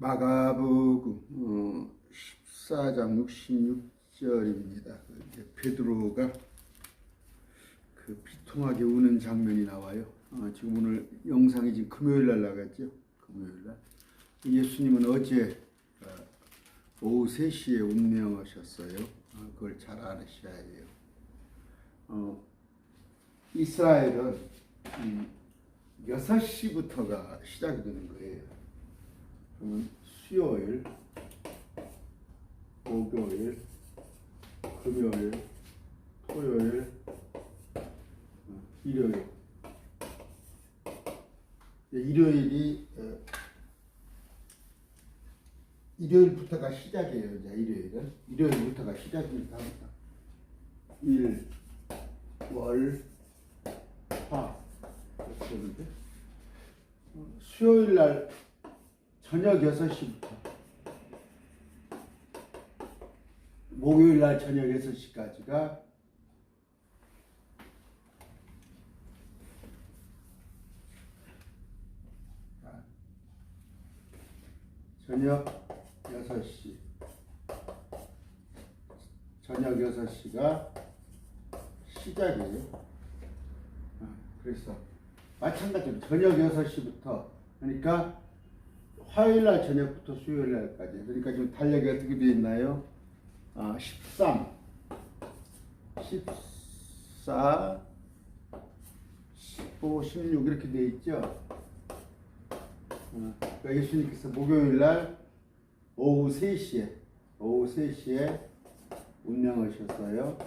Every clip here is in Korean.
마가복음 14장 66절입니다. 베드로가 그 비통하게 우는 장면이 나와요. 지금 오늘 영상이 지금 금요일 날 나갔죠. 금요일 날. 예수님은 어제 오후 3시에 운명하셨어요. 그걸 잘 아셔야 해요. 이스라엘은 6시부터가 시작이 되는 거예요. 그러면 수요일, 목요일, 금요일, 토요일, 일요일. 일요일부터가 시작이에요. 이제 일요일은. 일요일부터가 시작입니다. 일, 월, 화. 그렇게 수요일 날 저녁 6시부터 목요일 날 저녁 6시까지가 저녁 6시 저녁 6시가 시작이에요. 그래서 마찬가지로 저녁 6시부터 그러니까 화요일날 저녁부터 수요일날까지. 그러니까 지금 달력이 어떻게 되어 있나요? 13, 14, 15, 16 이렇게 되어 있죠. 그러니까 예수님께서 목요일날 오후 3시에 운명하셨어요.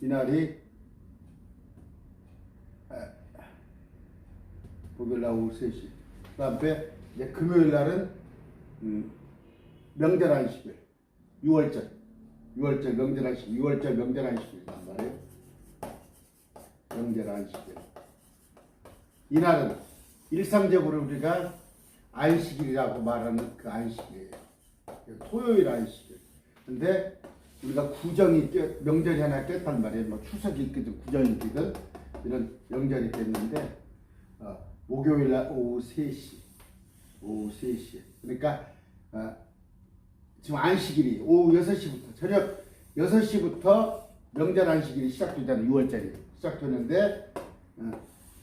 이날이 목요일날 오후 3시. 그 다음에 이제 금요일날은 명절 안식일, 6월절 명절 안식일, 6월절 명절 안식일이란 말이에요. 명절 안식일. 이날은 일상적으로 우리가 안식일이라고 말하는 그 안식일이에요. 토요일 안식일. 근데 우리가 구정이 명절이 하나 꼈단 말이에요. 뭐 추석이 있거든, 구정이 있거든. 이런 명절이 꼈는데 목요일 날 오후 3시. 그러니까 지금 안식일이 오후 6시부터 저녁 6시부터 명절 안식일이 시작되잖아요. 6월절이 시작되는데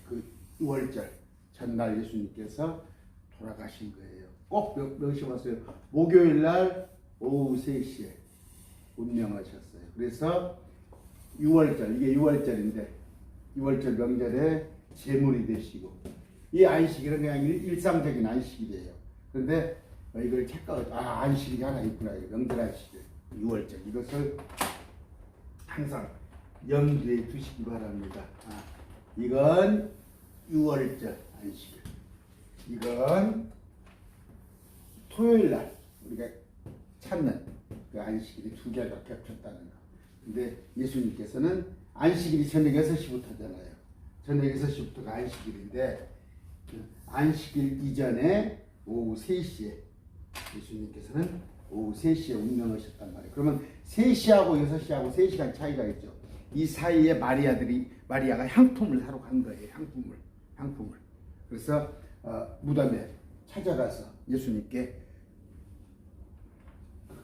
그 6월절 전날 예수님께서 돌아가신 거예요. 꼭 명심하세요. 목요일 날 오후 3시에 운명하셨어요. 그래서 6월절, 이게 6월절인데 6월절 명절에 제물이 되시고, 이 안식일은 그냥 일상적인 안식일이에요. 그런데 이걸 착각하죠. 안식일이 하나 있구나. 명절 안식일, 6월절. 이것을 항상 염두에 두시기 바랍니다. 이건 6월절 안식일. 이건 토요일날 우리가 찾는 그 안식일이 두 개가 겹쳤다는 거. 근데 예수님께서는 안식일이 저녁 6시부터잖아요. 저녁 6시부터가 안식일인데, 안식일 이전에 오후 3시에 예수님께서는 오후 3시에 운명하셨단 말이에요. 그러면 3시하고 6시하고 3시간 차이가 있죠. 이 사이에 마리아가 향품을 사러 간 거예요. 향품을. 그래서 무덤에 찾아가서 예수님께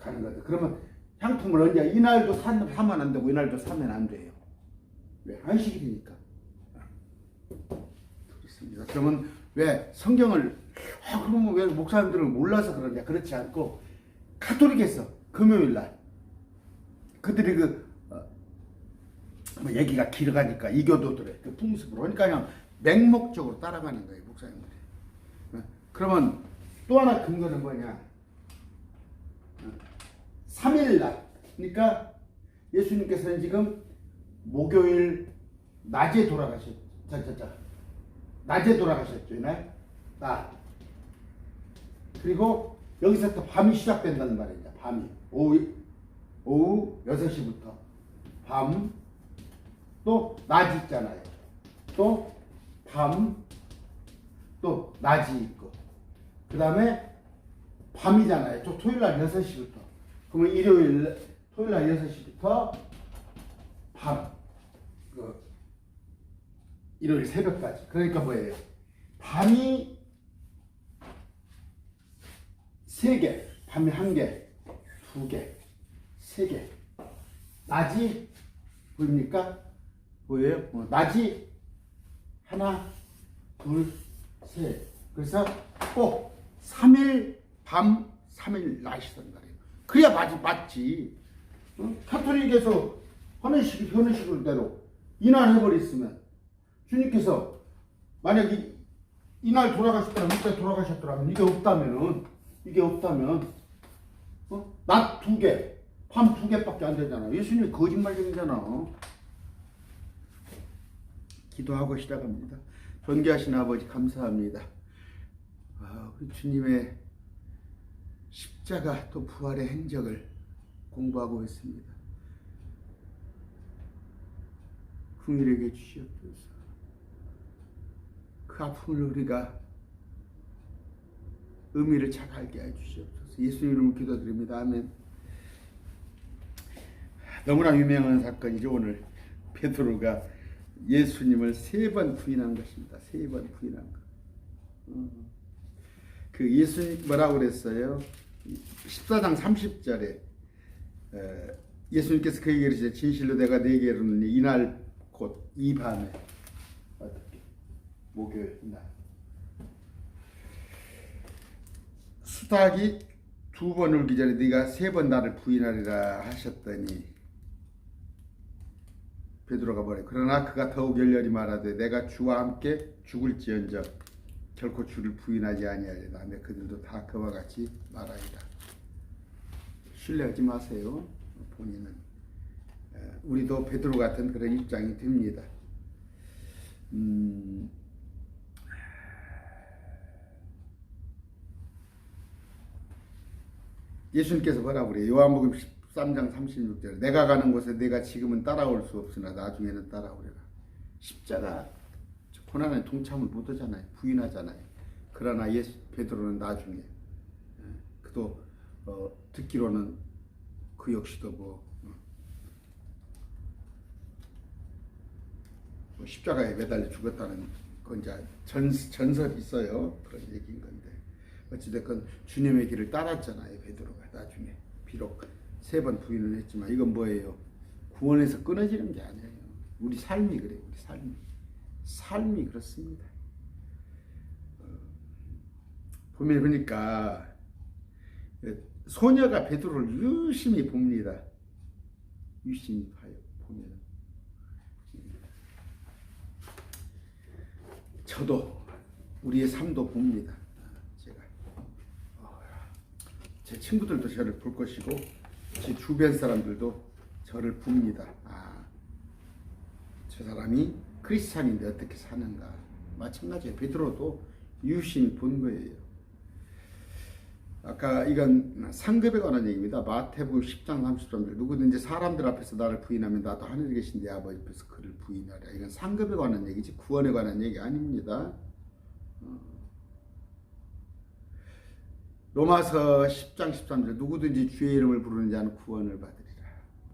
가는 거죠. 그러면 향품을 언제, 이날도 사면 안 되고 이날도 사면 안 돼요. 왜? 안식일이니까. 그렇습니다. 그러면 왜 성경을 그러면 왜 목사님들은 몰라서 그러냐? 그렇지 않고, 가톨릭에서 금요일날 그들이 뭐 얘기가 길어가니까 이교도들의 그 풍습으로, 그러니까 그냥 맹목적으로 따라가는 거예요, 목사님들이. 그러면 또 하나 근거는 뭐냐? 3일날, 그러니까 예수님께서는 지금 목요일 낮에 돌아가셨죠. 낮에 돌아가셨죠, 이날. 그리고 여기서 또 밤이 시작된다는 말이죠. 밤이 오후 6시부터 밤, 또 낮이 있잖아요. 또 밤, 또 낮이 있고, 그 다음에 밤이잖아요. 또 토요일날 6시부터 그러면 토요일 날 6시부터 일요일 새벽까지. 그러니까 뭐예요? 밤이 3개, 밤이 1개, 2개, 3개. 낮이 보입니까? 보여요? 낮이 하나, 둘, 셋. 그래서 꼭 3일 밤, 3일 낮이 된다. 그래야 맞지. 카톨릭에서 하는 식으로 이날 해버렸으면 주님께서 만약 이날 돌아가셨더라면, 이때 돌아가셨더라면 이게 없다면 낮 2개, 밤 2개밖에 안 되잖아. 예수님이 거짓말쟁이잖아. 기도하고 시작합니다. 존귀하신 아버지 감사합니다. 우리 주님의 십자가 또 부활의 행적을 공부하고 있습니다. 긍휼하게 주시옵소서. 그 아픔을 우리가 의미를 잘 알게 해주시옵소서. 예수님 이름으로 기도드립니다. 아멘. 너무나 유명한 사건이죠. 오늘 베드로가 예수님을 3번 부인한 것입니다. 3번 부인한 것. 그 예수님 뭐라고 그랬어요? 14장 30절에 예수님께서 그 얘기를 하시죠. 진실로 내가 네게 이르노니 이날 곧 이 밤에 어떻게 목요일 날 수탉이 2번 울기 전에 네가 3번 나를 부인하리라 하셨더니 베드로가 뭐래? 그러나 그가 더욱 열렬히 말하되 내가 주와 함께 죽을지언정 결코 주를 부인하지 아니하리라. 근데 그들도 다 그와 같이 말하리라. 신뢰하지 마세요. 본인은 우리도 베드로 같은 그런 입장이 됩니다. 예수님께서 뭐라고 그래요? 요한복음 13장 36절 내가 가는 곳에 내가 지금은 따라올 수 없으나 나중에는 따라오리라. 십자가 고난에 동참을 못하잖아요. 부인하잖아요. 그러나 베드로는 나중에 그도 듣기로는 그 역시도 뭐 십자가에 매달려 죽었다는 건 이제 전설이 있어요. 그런 얘기인 건데 어찌됐건 주님의 길을 따랐잖아요. 베드로가 나중에 비록 3번 부인을 했지만 이건 뭐예요? 구원에서 끊어지는 게 아니에요. 우리 삶이 그래요. 우리 삶이 그렇습니다. 보면 보니까 소녀가 베드로를 유심히 봅니다. 유심히 봐요. 보면 저도 우리의 삶도 봅니다. 제가 제 친구들도 저를 볼 것이고 제 주변 사람들도 저를 봅니다. 저 사람이 크리스찬인데 어떻게 사는가. 마찬가지예요. 베드로도 유심히 본 거예요. 아까 이건 상급에 관한 얘기입니다. 마태복음 10장 33절 누구든지 사람들 앞에서 나를 부인하면 나도 하늘에 계신 내 아버지 앞에서 그를 부인하리라. 이건 상급에 관한 얘기지 구원에 관한 얘기 아닙니다. 로마서 10장 13절 누구든지 주의 이름을 부르는 자는 구원을 받으리라.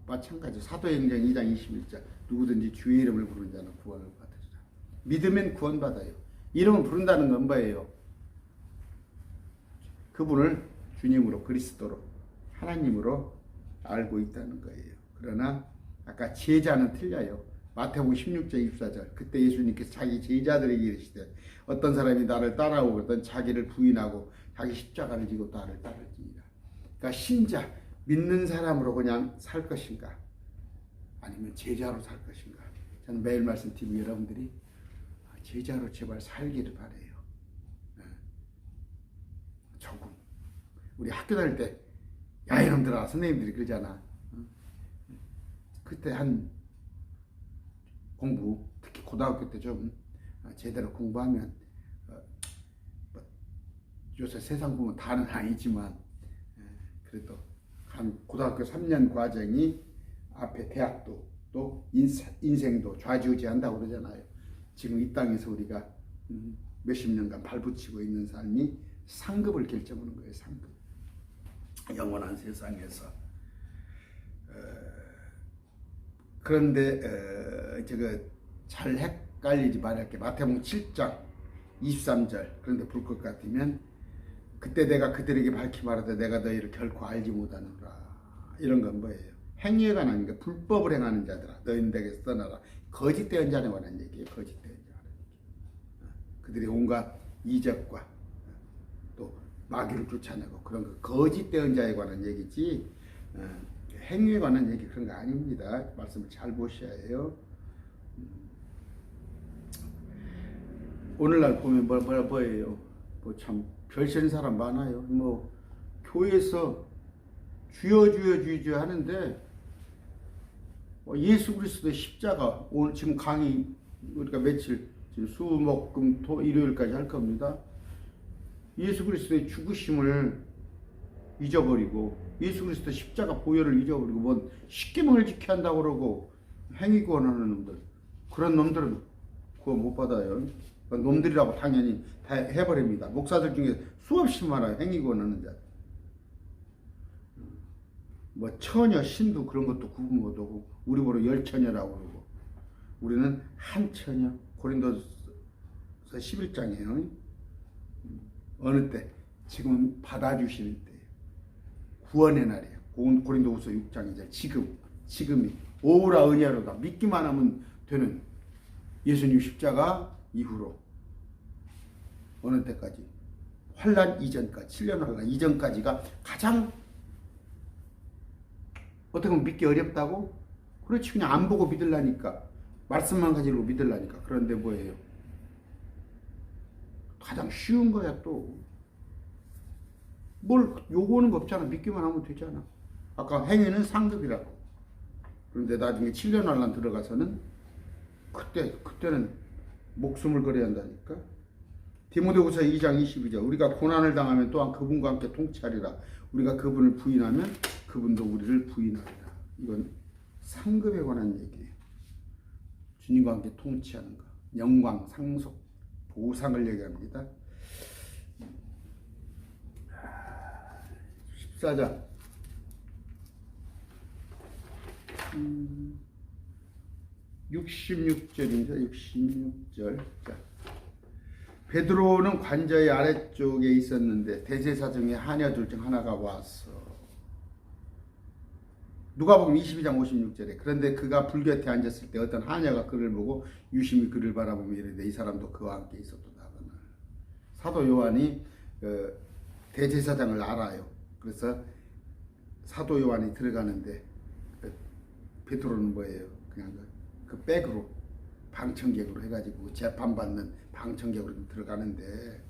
마찬가지 사도행전 2장 21절 누구든지 주의 이름을 부르는 자는 구원을 받으리라. 믿으면 구원받아요. 이름을 부른다는 건 뭐예요? 그분을 주님으로 그리스도로 하나님으로 알고 있다는 거예요. 그러나 아까 제자는 틀려요. 마태복음 16장 24절 그때 예수님께서 자기 제자들에게 이르시되 어떤 사람이 나를 따라오거든 자기를 부인하고 자기 십자가를 지고 나를 따르지니라. 그러니까 신자 믿는 사람으로 그냥 살 것인가 아니면 제자로 살 것인가. 저는 매일 말씀드리면 여러분들이 제자로 제발 살기를 바라요. 조금 우리 학교 다닐 때 야 이놈들아 선생님들이 그러잖아. 그때 한 공부 특히 고등학교 때 좀 제대로 공부하면 요새 세상 보면 다는 아니지만 그래도 한 고등학교 3년 과정이 앞에 대학도 또 인생도 좌지우지한다고 그러잖아요. 지금 이 땅에서 우리가 몇십 년간 발붙이고 있는 삶이 상급을 결정하는 거예요. 상급. 영원한 세상에서 그런데 저거 잘 헷갈리지 말할게. 마태복음 7장 23절. 그런데 볼 것 같으면 그때 내가 그들에게 밝히 말하되 내가 너희를 결코 알지 못하노라. 이런 건 뭐예요? 행위에 관한 게 불법을 행하는 자들아 너희는 내게서 떠나라. 거짓된 자에 관한 얘기예요. 거짓된 자. 그들이 온갖 이적과 또 마귀를 쫓아내고 그런 거 거짓된 자에 관한 얘기지 행위에 관한 얘기 그런 거 아닙니다. 말씀을 잘 보셔야 해요. 오늘날 보면 뭐예요? 뭐 참 별세는 사람 많아요. 뭐 교회에서 주여 하는데 예수 그리스도의 십자가 오늘 지금 강의 우리가 며칠 지금 수목금토 일요일까지 할 겁니다. 예수 그리스도의 죽으심을 잊어버리고 예수 그리스도 십자가 보혈을 잊어버리고 뭐 십계명을 지켜야 한다고 그러고 행위 구원하는 놈들 그런 놈들은 그거 못 받아요. 놈들이라고 당연히 다 해버립니다. 목사들 중에 수없이 많아요. 행위 구원하는 자. 뭐 처녀 신도 그런 것도 구분 못하고 우리 보러 열처녀라고 그러고 우리는 한 처녀. 고린도서 11장이에요. 어느 때? 지금 받아주시는 때예요. 구원의 날이에요. 고린도후서 6장이죠. 지금이 오라 은혜로다. 믿기만 하면 되는 예수님 십자가 이후로 어느 때까지? 환란 이전까지 7년 환란 이전까지가 가장 어떻게 보면 믿기 어렵다고? 그렇지 그냥 안 보고 믿으려니까 말씀만 가지고 믿으려니까. 그런데 뭐예요? 가장 쉬운 거야 또. 뭘 요구하는 거 없잖아. 믿기만 하면 되잖아. 아까 행위는 상급이라고. 그런데 나중에 7년 환란 들어가서는 그때는 목숨을 걸어야 한다니까. 디모데후서 2장 22절 우리가 고난을 당하면 또한 그분과 함께 통치하리라. 우리가 그분을 부인하면 그분도 우리를 부인하리라. 이건 상급에 관한 얘기예요. 주님과 함께 통치하는 거. 영광, 상속, 보상을 얘기합니다. 14장 66절입니다. 66절. 자, 베드로는 관저의 아래쪽에 있었는데 대제사장의 하녀들 중 하나가 왔어. 누가복음 22장 56절에 그런데 그가 불 곁에 앉았을 때 어떤 하녀가 그를 보고 유심히 그를 바라보며 이르되 이 사람도 그와 함께 있었도다. 사도 요한이 대제사장을 알아요. 그래서 사도 요한이 들어가는데 베드로는 뭐예요? 그냥 그 백으로 방청객으로 해가지고 재판받는 방청객으로 들어가는데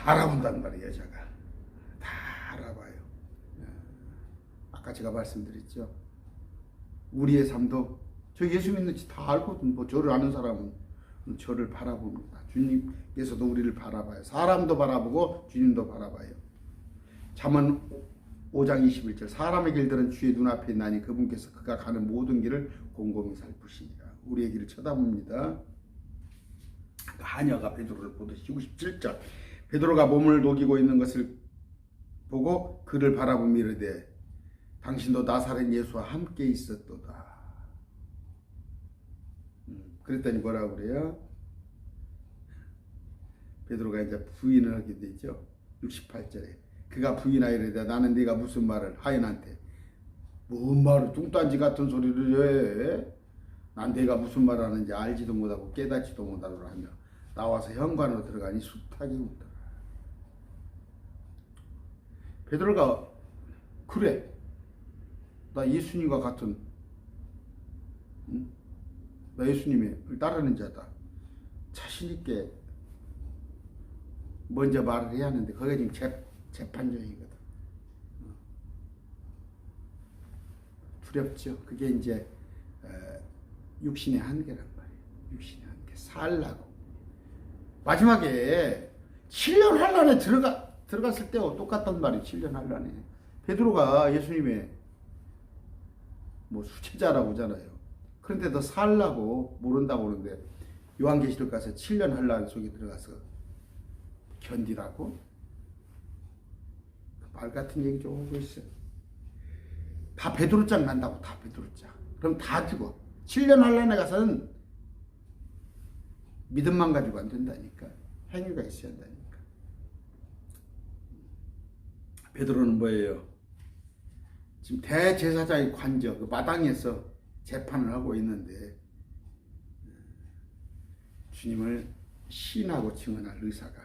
알아본단 말이에요. 여자가 다 알아봐요. 아까 제가 말씀드렸죠. 우리의 삶도 저 예수 믿는지 다 알거든. 뭐 저를 아는 사람은 저를 바라봅니다. 주님께서도 우리를 바라봐요. 사람도 바라보고 주님도 바라봐요. 잠언 5장 21절 사람의 길들은 주의 눈앞에 있나니 그분께서 그가 가는 모든 길을 곰곰이 살피시니라. 우리의 길을 쳐다봅니다. 하녀가 베드로를 보듯이 57절 베드로가 몸을 녹이고 있는 것을 보고 그를 바라보며 이르되 당신도 나사렛 예수와 함께 있었도다. 그랬더니 뭐라고 그래요? 베드로가 이제 부인을 하게 되죠. 68절에 그가 부인하여 이르되 나는 네가 무슨 말을 하인한테 뭔 말을 뚱딴지 같은 소리를 해? 난 네가 무슨 말을 하는지 알지도 못하고 깨닫지도 못하노라 하며 나와서 현관으로 들어가니 숱하게 웃더라. 베드로가 그래 나 예수님과 같은 나 예수님을 따르는 자다. 자신 있게 먼저 말을 해야 하는데 그게 지금 재판정이거든. 두렵죠. 그게 이제 육신의 한계란 말이에요. 육신의 한계. 살라고. 마지막에 7년 환란에 들어갔을 때와 똑같단 말이에요. 7년 환란에. 베드로가 예수님의 뭐 수치자라고 하잖아요. 그런데 더 살라고 모른다고 그러는데 요한계시록 가서 7년 환란 속에 들어가서 견디라고 말 같은 얘기 좀 하고 있어요. 다 베드로장 간다고. 다 베드로장. 그럼 다 죽어. 7년 환란에 가서는 믿음만 가지고 안 된다니까. 행위가 있어야 한다니까. 베드로는 뭐예요? 지금 대제사장의 관저 그 마당에서 재판을 하고 있는데 주님을 시인하고 증언할 의사가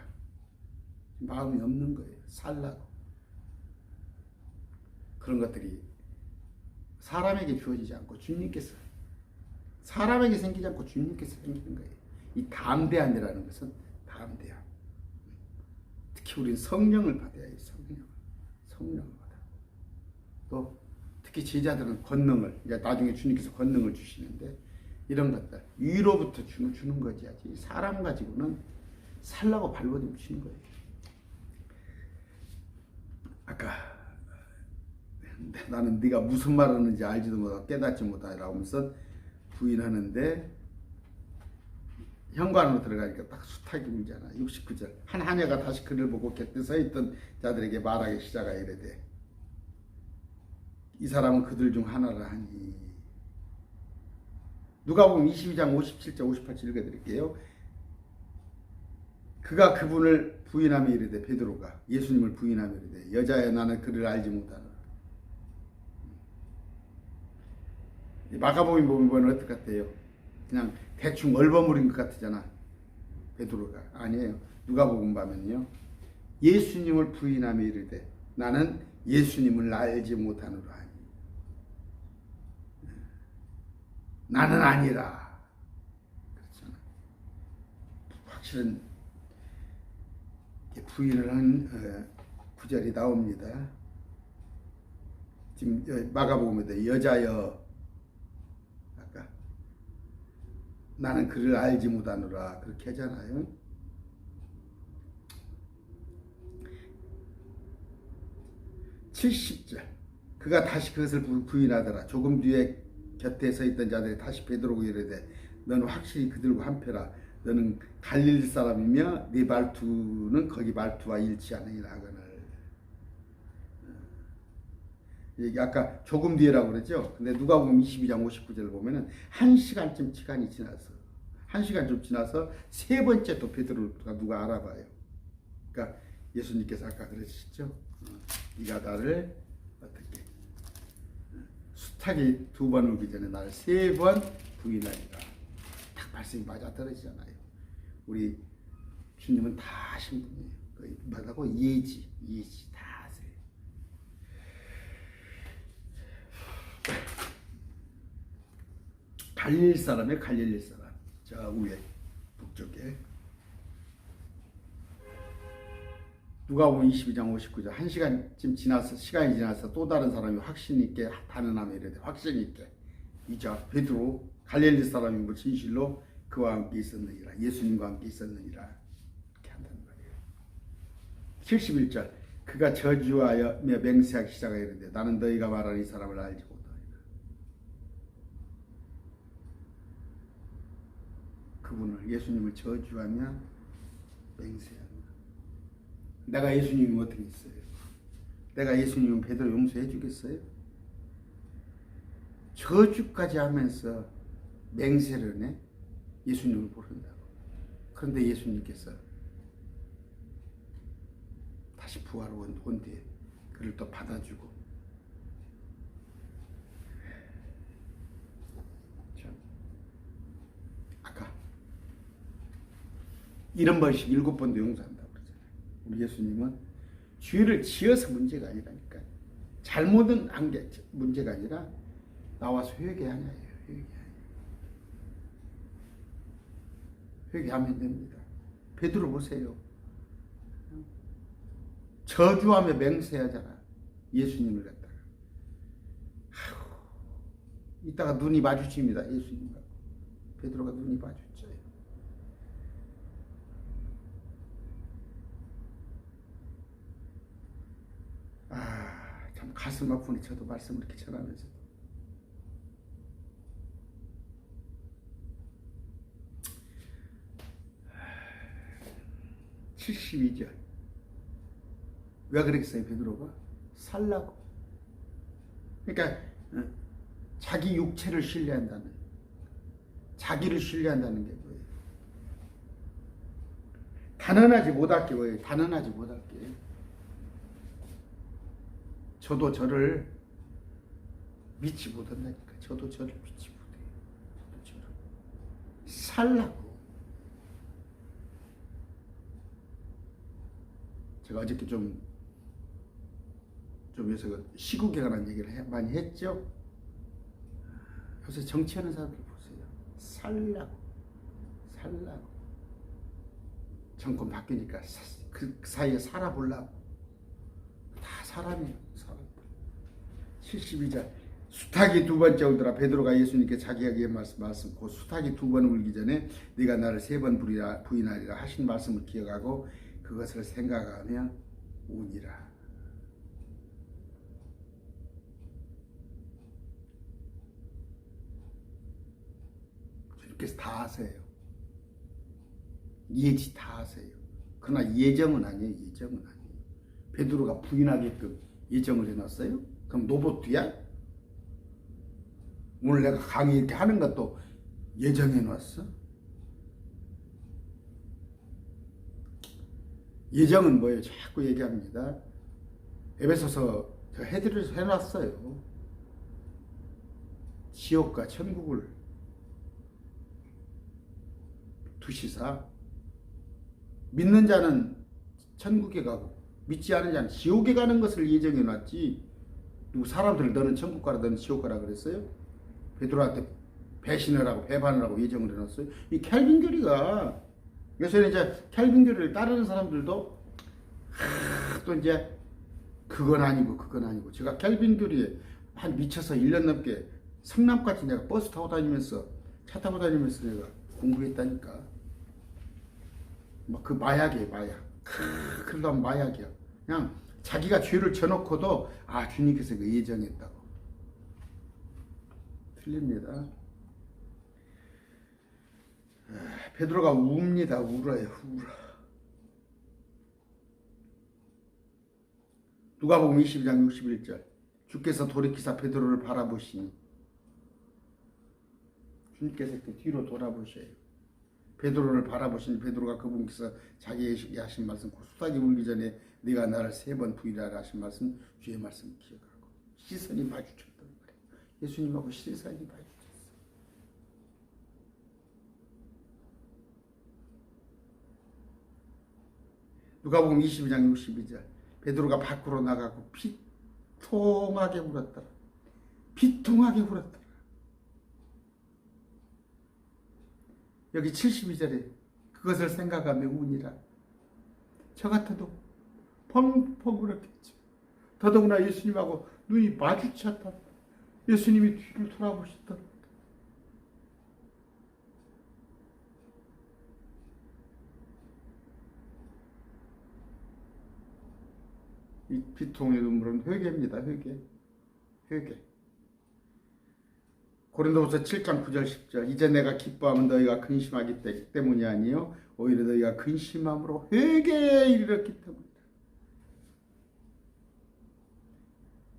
마음이 없는 거예요. 살라고. 그런 것들이 사람에게 주어지지 않고 주님께서, 사람에게 생기지 않고 주님께서 생기는 거예요. 이 담대함이라는 것은 담대함. 특히 우리는 성령을 받아야 해요. 성령을 받아. 또 특히 제자들은 권능을, 이제 나중에 주님께서 권능을 주시는데 이런 것들 위로부터 주는 거지. 사람 가지고는 살라고 발버둥 치는 거예요. 아까 나는 네가 무슨 말 하는지 알지도 못하고 깨닫지 못하라고 하면서 부인하는데 현관으로 들어가니까 딱 수탉이 울잖아. 69절. 한 하녀가 다시 그를 보고 곁에 서 있던 자들에게 말하기 시작하여 이르되 이 사람은 그들 중 하나라 하니. 누가복음 22장 57절 58절 읽어드릴게요. 그가 그분을 부인하며 이르되, 베드로가 예수님을 부인하며 이르되 여자여 나는 그를 알지 못하노라. 마가복음 보면 어떨 것 같아요? 그냥 대충 얼버무린 것 같잖아. 베드로가 아니에요. 누가복음 보면요, 예수님을 부인하며 이르되 나는 예수님을 알지 못하노라 하니. 나는 아니라. 그렇잖아. 확실한 부인을 한 구절이 나옵니다. 지금 마가복음에도 여자여, 아까 나는 그를 알지 못하노라 그렇게 하잖아요. (70절) 그가 다시 그것을 부인하더라. 조금 뒤에 곁에 서 있던 자들이 다시 베드로에게 이르되 너는 확실히 그들과 한패라. 너는 갈릴리 사람이며 네 말투는 거기 말투와 일치하느니라 하거늘. 이게 아까 조금 뒤에라고 그랬죠. 근데 누가복음 22장 59절을 보면은 1시간쯤 시간이 지나서, 1시간쯤 지나서 세 번째 또 베드로가 누가 알아봐요. 그러니까 예수님께서 아까 그러셨죠. 네가 나를 어떻게 수탉이 2번 오기 전에 나를 3번 부인하리라. 딱 말씀이 맞아 떨어지잖아요. 우리 주님은 다 하신 분이에요. 뭐라고? 예지 다 하세요. 갈릴리 사람이에요. 갈릴리 사람. 저 위에 북쪽에. 누가복음 22장 59절 1시간쯤 지나서, 시간이 지나서 또 다른 사람이 확신 있게 단언하며 이르되, 확신 있게 이자 베드로 갈릴리 사람인 걸 진실로 그와 함께 있었느니라. 예수님과 함께 있었느니라. 이렇게 한다는 거예요. 71절 그가 저주하여 맹세하기 시작하여 이르되 나는 너희가 말하는 이 사람을 알지 못하리라. 그분을, 예수님을 저주하며 맹세하는. 내가 예수님이 어떻게 있어요? 내가 예수님은 베드로 용서해 주겠어요? 저주까지 하면서 맹세를 해? 예수님을 부른다고. 그런데 예수님께서 다시 부활 온 뒤에 그를 또 받아주고. 참. 아까 70번씩 7번도 용서한다고 그러잖아요. 우리 예수님은 죄를 지어서 문제가 아니라니까. 잘못은 안 게 문제가 아니라 나와서 회개하냐예요. 회개하면 됩니다. 베드로 보세요. 저주하며 맹세하잖아. 예수님을 갖다가. 이따가 눈이 마주칩니다. 예수님과. 베드로가 눈이 마주쳐요. 참 가슴 아프네. 저도 말씀을 이렇게 전하면서도. 72절. 왜 그랬어요? 베드로가 살라고. 그러니까 자기 육체를 신뢰한다는, 자기를 신뢰한다는 게 뭐예요? 단언하지 못할게 뭐예요? 단언하지 못할게. 저도 저를 믿지 못한다니까. 저도 저를 믿지 못해요. 저도 저를 살라고. 제가 어저께 좀 요새 시국에 관한 얘기를 많이 했죠. 요새 정치하는 사람들 보세요. 살라고. 정권 바뀌니까 그 사이에 살아보려고. 다 사람이에요. 사람. 72절. 수탉이 두 번째 울더라. 베드로가 예수님께 자기에게 말씀 그 수탉이 두 번 울기 전에 네가 나를 세 번 부인하리라 하신 말씀을 기억하고 그것을 생각하며 우니라. 주님께서 다 하세요. 예지 다 하세요. 그러나 예정은 아니에요. 예정은 아니에요. 베드로가 부인하게끔 예정을 해놨어요? 그럼 로봇이야? 오늘 내가 강의 이렇게 하는 것도 예정해놨어? 예정은 뭐예요? 자꾸 얘기합니다. 에베소서 제가 해놨어요. 지옥과 천국을 두시사 믿는 자는 천국에 가고 믿지 않은 자는 지옥에 가는 것을 예정해놨지. 누구 사람들을 너는 천국 가라 너는 지옥 가라 그랬어요? 베드로한테 배신을 하고 배반을 하고 예정을 해놨어요. 이 켈빈 교리가 요새는 이제 켈빈 교리를 따르는 사람들도 또 이제 그건 아니고 제가 켈빈 교리에 한 미쳐서 1년 넘게 성남까지 내가 버스 타고 다니면서 차 타고 다니면서 내가 공부했다니까. 막 그 마약이에요. 마약. 그러다 보면 마약이야. 그냥 자기가 죄를 져놓고도 주님께서 그 예정했다고. 틀립니다. 베드로가 웁니다. 울어요. 누가복음 22장 61절. 주께서 돌이키사 베드로를 바라보시니 주님께서 이렇게 뒤로 돌아보셔요. 베드로를 바라보시니 베드로가 그분께서 자기에게 하신 말씀, 수탉이 울기 전에 네가 나를 세 번 부인하라 하신 말씀, 주의 말씀 기억하고 시선이 마주쳤단 말이에요. 예수님하고 시선이 마주쳤어요. 누가복음 22장 62절. 베드로가 밖으로 나가고 비통하게 울었더라. 비통하게 울었더라. 여기 72절에 그것을 생각하며 우니라. 저 같아도 펑펑 울었겠죠. 더더구나 예수님하고 눈이 마주쳤다. 예수님이 뒤를 돌아보시더라. 이 비통의 눈물은 회개입니다. 회개. 고린도후서 7장 9절 10절. 이제 내가 기뻐하면 너희가 근심하기 때문이 아니요 오히려 너희가 근심함으로 회개에 이르렀기 때문이다.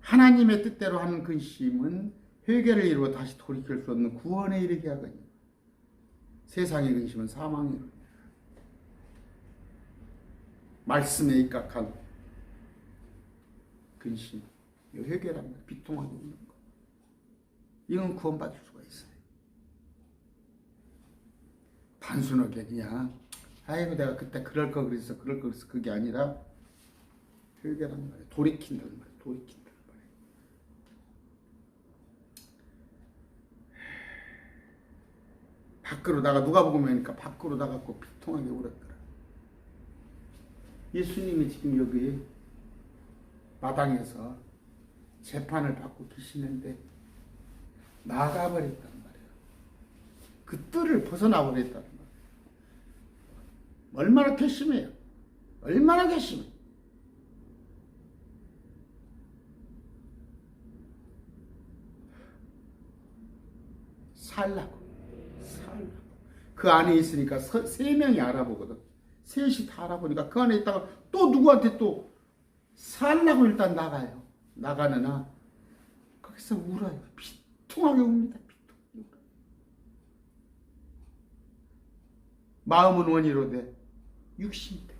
하나님의 뜻대로 하는 근심은 회개를 이루어 다시 돌이킬 수 없는 구원에 이르게 하거니와 세상의 근심은 사망에 이릅니다. 말씀에 입각한 근심, 회개랍니다. 비통하게 웃는 거. 이건 구원받을 수가 있어요. 단순하게 그냥 아이고 내가 그때 그럴 거 그래서 그게 아니라 회개란 말이에요. 돌이킨다는 말이에요. 돌이킨다는 말이에요. 밖으로 나가 누가복음 하니까 밖으로 나갔고 비통하게 울었더라. 예수님이 지금 여기 마당에서 재판을 받고 계시는데 나가버렸단 말이에요. 그 뜰을 벗어나버렸단 말이에요. 얼마나 괘씸해요. 얼마나 괘씸해. 살라고. 그 안에 있으니까 세 명이 알아보거든. 셋이 다 알아보니까 그 안에 있다가 또 누구한테 또 살라고 일단 나가요. 나가느나 거기서 울어요. 비통하게 웁니다. 비통하게 울어요. 마음은 원이로되 육신대.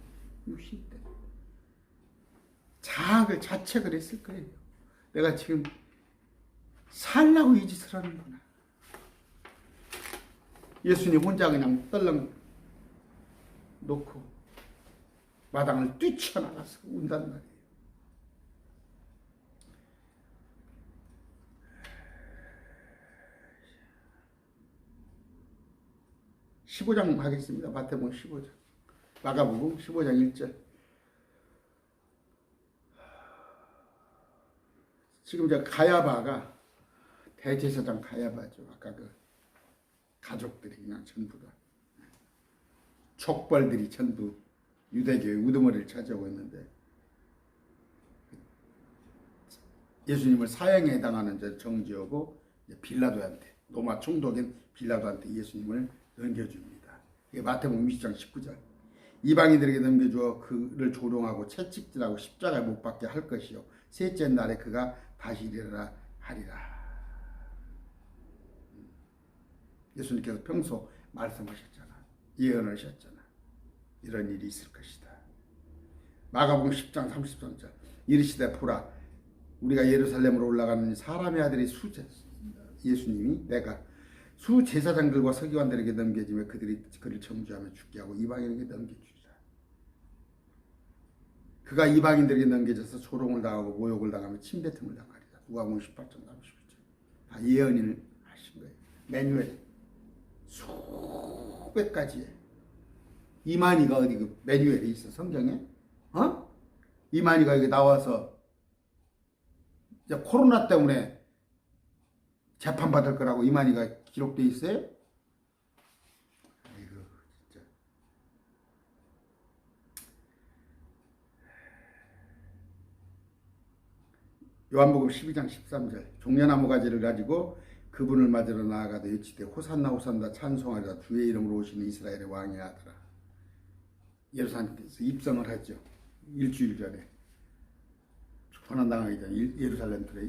자책을 했을 거예요. 내가 지금 살라고 이 짓을 하는구나. 예수님 혼자 그냥 떨렁 놓고 마당을 뛰쳐나가서 운단 말이에요. 15장 하겠습니다. 마태복음 15장. 마가복음 15장 1절. 지금 저 가야바가 대제사장 가야바죠. 아까 그 가족들이 그냥 전부 다 족벌들이 전부 유대교의 우두머리를 차지하고 있는데 예수님을 사형에 해당하는 정지하고 빌라도한테 로마 총독인 빌라도한테 예수님을 넘겨줍니다. 이게 마태복음 20장 19절. 이방인들에게 넘겨주어 그를 조롱하고 채찍질하고 십자가에 못 박게 할 것이요 셋째 날에 그가 다시 일어나라 하리라. 예수님께서 평소 말씀하셨잖아. 예언하셨잖아. 이런 일이 있을 것이다. 마가복음 10장 33절. 이르시되 보라 우리가 예루살렘으로 올라가는 사람의 아들이 예수님이 내가 수제사장들과 서기관들에게 넘겨지며 그들이 그를 정죄하며 죽게 하고 이방인에게 넘겨주리라. 그가 이방인들에게 넘겨져서 조롱을 당하고 모욕을 당하며 침뱉음을 당하리라. 누가복음 18장 39절. 다 예언을 하신 거예요. 매뉴얼 수백 가지에 이만희가 어디 그 매뉴얼이 있어 성경에? 이만희가 여기 나와서 코로나 때문에 재판받을 거라고 이만희가 기록돼 있어요? 아이고 진짜. 요한복음 12장 13절. 종려나무 가지를 가지고 그분을 맞으러 나아가되 외치되 호산나 호산나 찬송하리라 주의 이름으로 오시는 이스라엘의 왕이 하더라. 예루살렘에서 입성을 하죠. 일주일 전에 고난당하기 전에 예루살렘 들에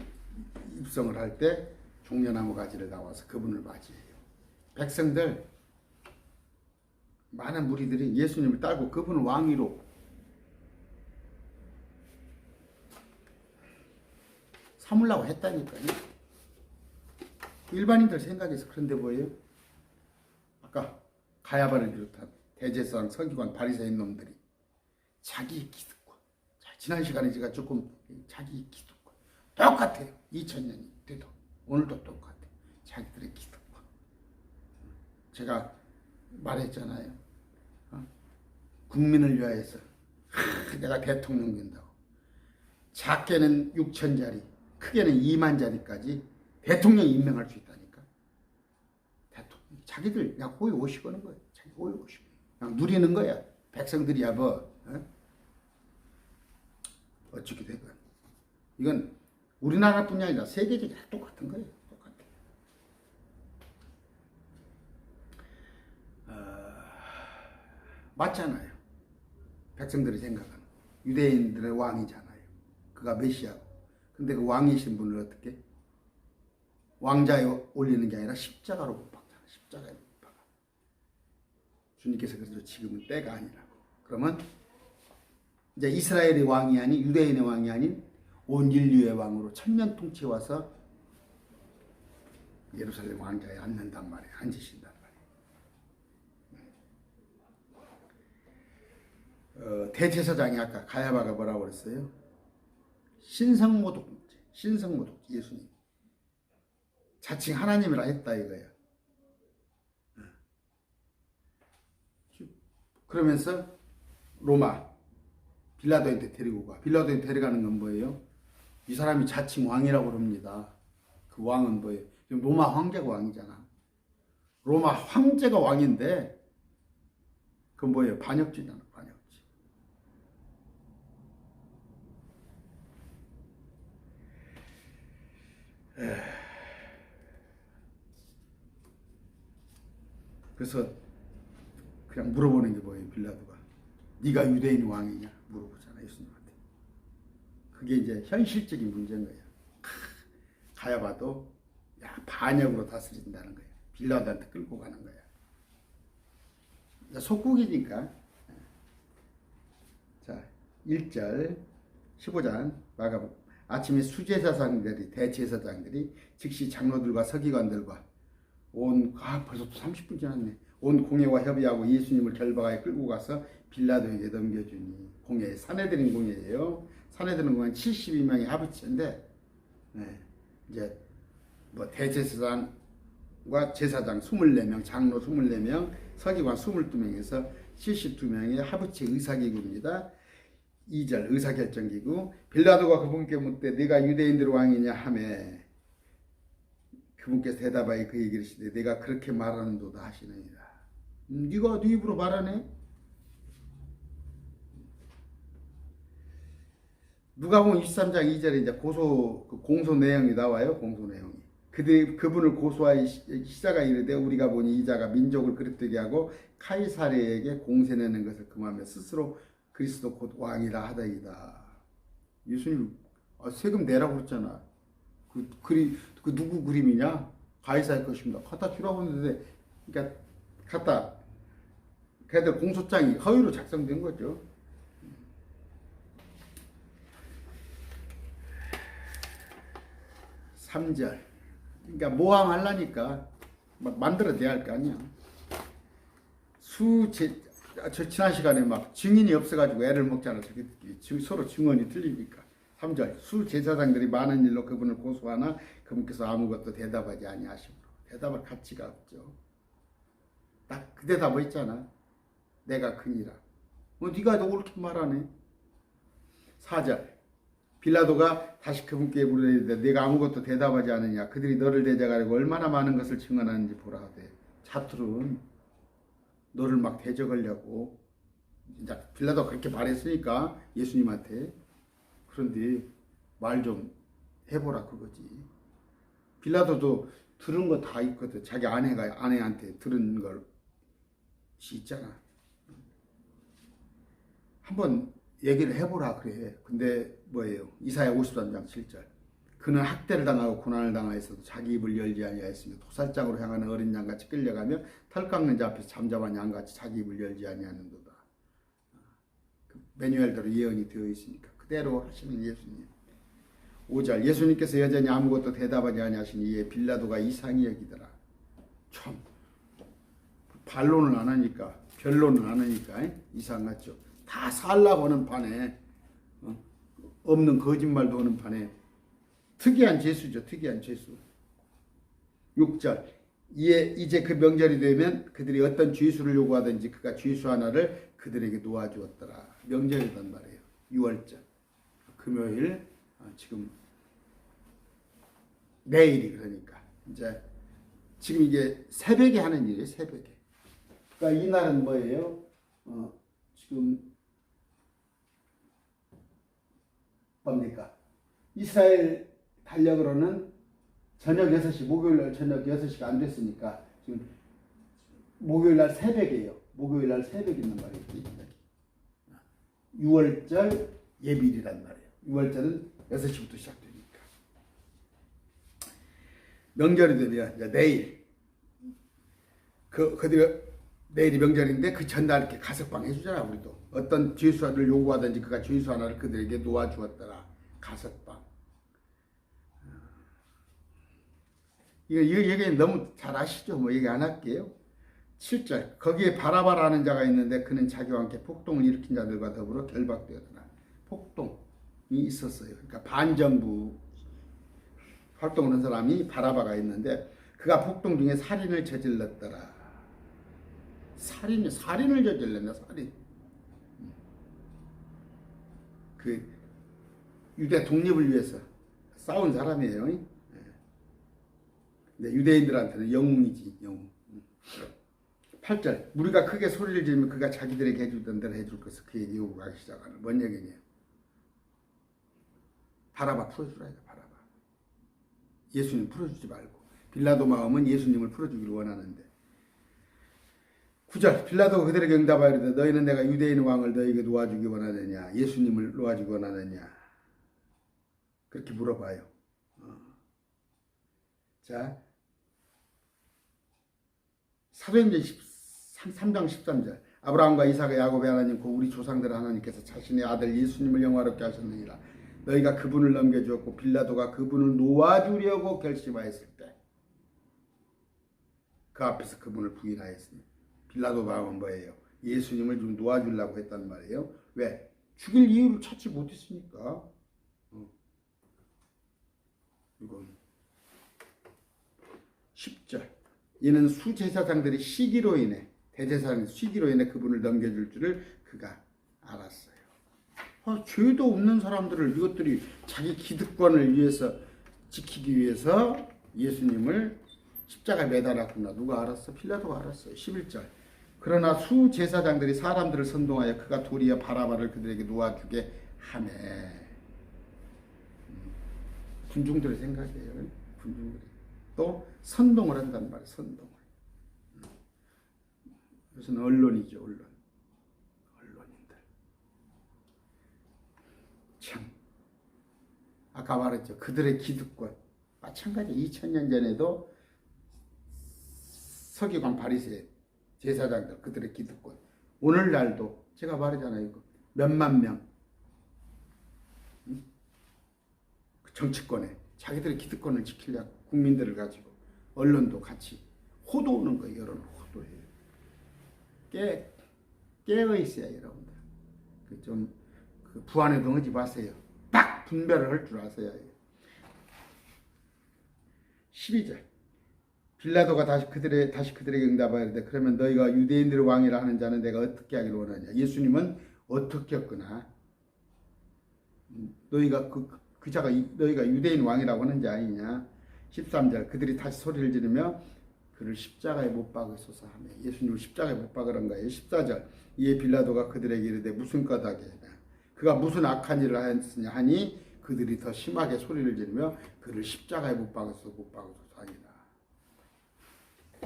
입성을 할 때 종려나무 가지를 나와서 그분을 맞이해요. 백성들 많은 무리들이 예수님을 따르고 그분을 왕위로 삼으려고 했다니까요. 일반인들 생각에서 그런데 뭐예요? 아까 가야바를 비롯한 대제사장, 서기관, 바리새인 놈들이 자기의 기득권. 지난 시간에 제가 조금 자기의 기득권 똑같아요. 2000년이 돼도 오늘도 똑같아요. 자기들의 기득권. 제가 말했잖아요. 국민을 위하여서 내가 대통령 된다고. 작게는 6천자리, 크게는 2만자리까지 대통령 임명할 수 있다니까. 대통령. 자기들 그냥 호의 오시고는 거예요. 자기 호의 오시고. 그냥 누리는 거야. 백성들이야 뭐. 어떻게 되건. 이건 우리나라뿐이 아니라 세계적으로 똑같은 거예요. 똑같아. 맞잖아요. 백성들이 생각하는. 유대인들의 왕이잖아요. 그가 메시아고. 근데 그 왕이신 분을 어떻게? 왕자에 올리는 게 아니라 십자가로 못 박잖아. 십자가에 못 박아. 주님께서 그래서 지금은 때가 아니라고. 그러면 이제 이스라엘의 왕이 아닌 유대인의 왕이 아닌 온 인류의 왕으로 천년 통치해 와서 예루살렘 왕자에 앉는단 말이에요. 앉으신단 말이에요. 대제사장이 아까 가야바가 뭐라고 그랬어요? 신성모독죄. 신성모독죄. 예수님. 자칭 하나님이라 했다 이거야. 그러면서 로마 빌라도한테 데리고 가. 빌라도한테 데려가는 건 뭐예요? 이 사람이 자칭 왕이라고 그럽니다. 그 왕은 뭐예요? 로마 황제가 왕이잖아. 로마 황제가 왕인데 그건 뭐예요? 반역죄잖아. 반역죄. 그래서 그냥 물어보는 게 뭐예요? 빌라도가. 네가 유대인 왕이냐? 물어보잖아. 예수님한테. 그게 이제 현실적인 문제인 거야. 가야바도 반역으로 다스린다는 거예요. 빌라도한테 끌고 가는 거야. 속국이니까. 자, 1절 15장 마가복음. 아침에 수제사장들이 대제사장들이 즉시 장로들과 서기관들과 벌써 또 30분 지났네. 온 공회와 협의하고 예수님을 결박하여 끌고 가서 빌라도에게 넘겨주니. 공회, 사내들인 공회예요. 사내들은 공회 72명의 합의체인데, 이제 뭐 대제사장과 제사장 24명, 장로 24명, 서기관 22명에서 72명의 합의체 의사기구입니다. 2절 의사결정기구. 빌라도가 그분께 묻되 네가 유대인들 왕이냐 하매 그분께서 대답하여 그에게 이르시되 내가 그렇게 말하는도다 하시느니라. 네가 네 입으로 말하네. 누가복음 23장 2절에 이제 공소 내용이 나와요. 공소 내용이. 그분을 고소하여 시자가 이르되 우리가 보니 이자가 민족을 그릇되게 하고 카이사르에게 공세내는 것을 금하며 스스로 그리스도 곧 왕이라 하다이다. 예수님 세금 내라고 그랬잖아. 그 누구 그림이냐? 가이사의 것입니다. 갖다 주라고 했는데, 그러니까 갖다 걔들 공소장이 허위로 작성된 거죠. 3절. 그러니까 모함하려니까 막 만들어내야 할 거 아니야. 저 지난 시간에 막 증인이 없어가지고 애를 먹잖아. 서로 증언이 틀리니까. 3절. 수제사장들이 많은 일로 그분을 고소하나 그분께서 아무것도 대답하지 아니하시므로. 대답할 가치가 없죠. 딱 그 대답을 했잖아. 내가 크니라. 네가 옳게 말하네. 4절. 빌라도가 다시 그분께 물으되 네가 아무것도 대답하지 않느냐. 그들이 너를 대적하려고 얼마나 많은 것을 증언하는지 보라 하되. 자투는 너를 막 대적하려고. 이제 빌라도가 그렇게 말했으니까 예수님한테. 그런데 말 좀 해보라 그거지. 빌라도도 들은 거 다 있거든. 자기 아내한테 들은 것이 있잖아. 한번 얘기를 해보라 그래. 근데 뭐예요? 이사야 53장 7절. 그는 학대를 당하고 고난을 당하였어도 자기 입을 열지 아니하였으며 도살장으로 향하는 어린 양같이 끌려가며 털 깎는 자 앞에서 잠잠한 양같이 자기 입을 열지 아니하는도다. 매뉴얼대로 예언이 되어 있으니까 그대로 하시는 예수님. 5절. 예수님께서 여전히 아무것도 대답하지 아니하시니 이에 빌라도가 이상히 여기더라. 참 반론을 안 하니까, 변론을 안 하니까 이상하죠. 다 살라고 하는 판에, 없는 거짓말도 하는 판에 특이한 죄수죠. 특이한 죄수. 6절. 이제 그 명절이 되면 그들이 어떤 죄수를 요구하든지 그가 죄수 하나를 그들에게 놓아주었더라. 명절이란 말이에요. 6월절. 금요일, 지금 내일이 그러니까. 이제 지금 이게 새벽에 하는 일이에요. 새벽에. 그러니까 이날은 뭐예요? 지금 뭡니까? 이스라엘 달력으로는 저녁 6시, 목요일날 저녁 6시가 안 됐으니까 지금 목요일날 새벽이에요. 목요일날 새벽 있는 말이에요. 6월절 예비일이란 말이에요. 6월절은 6시부터 시작되니까. 명절이 되면 이제 내일 그들이 내일이 명절인데 그 전날 이렇게 가석방 해주잖아. 우리도 어떤 죄수를 요구하든지 그가 죄수 하나를 그들에게 놓아주었더라. 가석방. 이거 얘기 너무 잘 아시죠? 뭐 얘기 안 할게요. 7절. 거기에 바라바라는 자가 있는데 그는 자기와 함께 폭동을 일으킨 자들과 더불어 결박되었더라. 폭동이 있었어요. 그러니까 반정부 활동을 한 사람이 바라바가 있는데 그가 폭동 중에 살인을 저질렀더라. 살인을 저질렀나. 살인. 그 유대 독립을 위해서 싸운 사람이에요. 근데 유대인들한테는 영웅이지. 영웅. 8절. 우리가 크게 소리를 지르면 그가 자기들에게 해주던 대로 해줄 것을 그에게 요구하기 시작하는. 뭔 얘기냐. 바라바 풀어주라. 바라바. 예수님 풀어주지 말고. 빌라도 마음은 예수님을 풀어주기를 원하는데. 9절. 빌라도가 그들에게 응답하여 이르되 너희는 내가 유대인 왕을 너희에게 놓아주기 원하느냐. 예수님을 놓아주기 원하느냐. 그렇게 물어봐요. 자, 사도행전 3장 13절. 아브라함과 이삭과 야곱의 하나님 곧 우리 조상들 하나님께서 자신의 아들 예수님을 영화롭게 하셨느니라. 너희가 그분을 넘겨주었고 빌라도가 그분을 놓아주려고 결심하였을 때 그 앞에서 그분을 부인하였으니 빌라도 마음은 뭐예요? 예수님을 좀 놓아주려고 했단 말이에요. 왜? 죽일 이유를 찾지 못했으니까. 이건 10절. 이는 수제사장들이 시기로 인해 대제사장의 시기로 인해 그분을 넘겨줄 줄을 그가 알았어요. 죄도 없는 사람들을 이것들이 자기 기득권을 위해서 지키기 위해서 예수님을 십자가에 매달았구나. 누가 알았어? 빌라도가 알았어요. 11절. 그러나 수제사장들이 사람들을 선동하여 그가 도리어 바라바를 그들에게 놓아주게 하매. 군중들의 생각이에요. 군중들이. 또 선동을 한단 말이에요. 선동을. 이것은 언론이죠. 언론인들. 참. 아까 말했죠. 그들의 기득권. 마찬가지 2000년 전에도 서기관 바리새 제사장들 그들의 기득권. 오늘날도 제가 말하잖아요. 이거. 몇만 명. 정치권에 자기들의 기득권을 지키려고 국민들을 가지고 언론도 같이 호도하는 거예요. 여론 호도해요. 깨어 있어야 여러분들. 좀 부안에도 하지 마세요. 딱 분별을 할 줄 아세요. 12절. 빌라도가 다시 그들에게 응답하였는데 그러면 너희가 유대인들의 왕이라 하는 자는 내가 어떻게 하기를 원하냐. 예수님은 어떻게 했구나. 너희가 그 자가 너희가 유대인 왕이라고 하는 자 아니냐. 13절. 그들이 다시 소리를 지르며 그를 십자가에 못 박으소서 하며 예수님을 십자가에 못 박으란 거예요. 14절. 이에 빌라도가 그들에게 이르되 무슨 까닭이냐. 그가 무슨 악한 일을 하였으냐 하니 그들이 더 심하게 소리를 지르며 그를 십자가에 못 박으소서 하니라.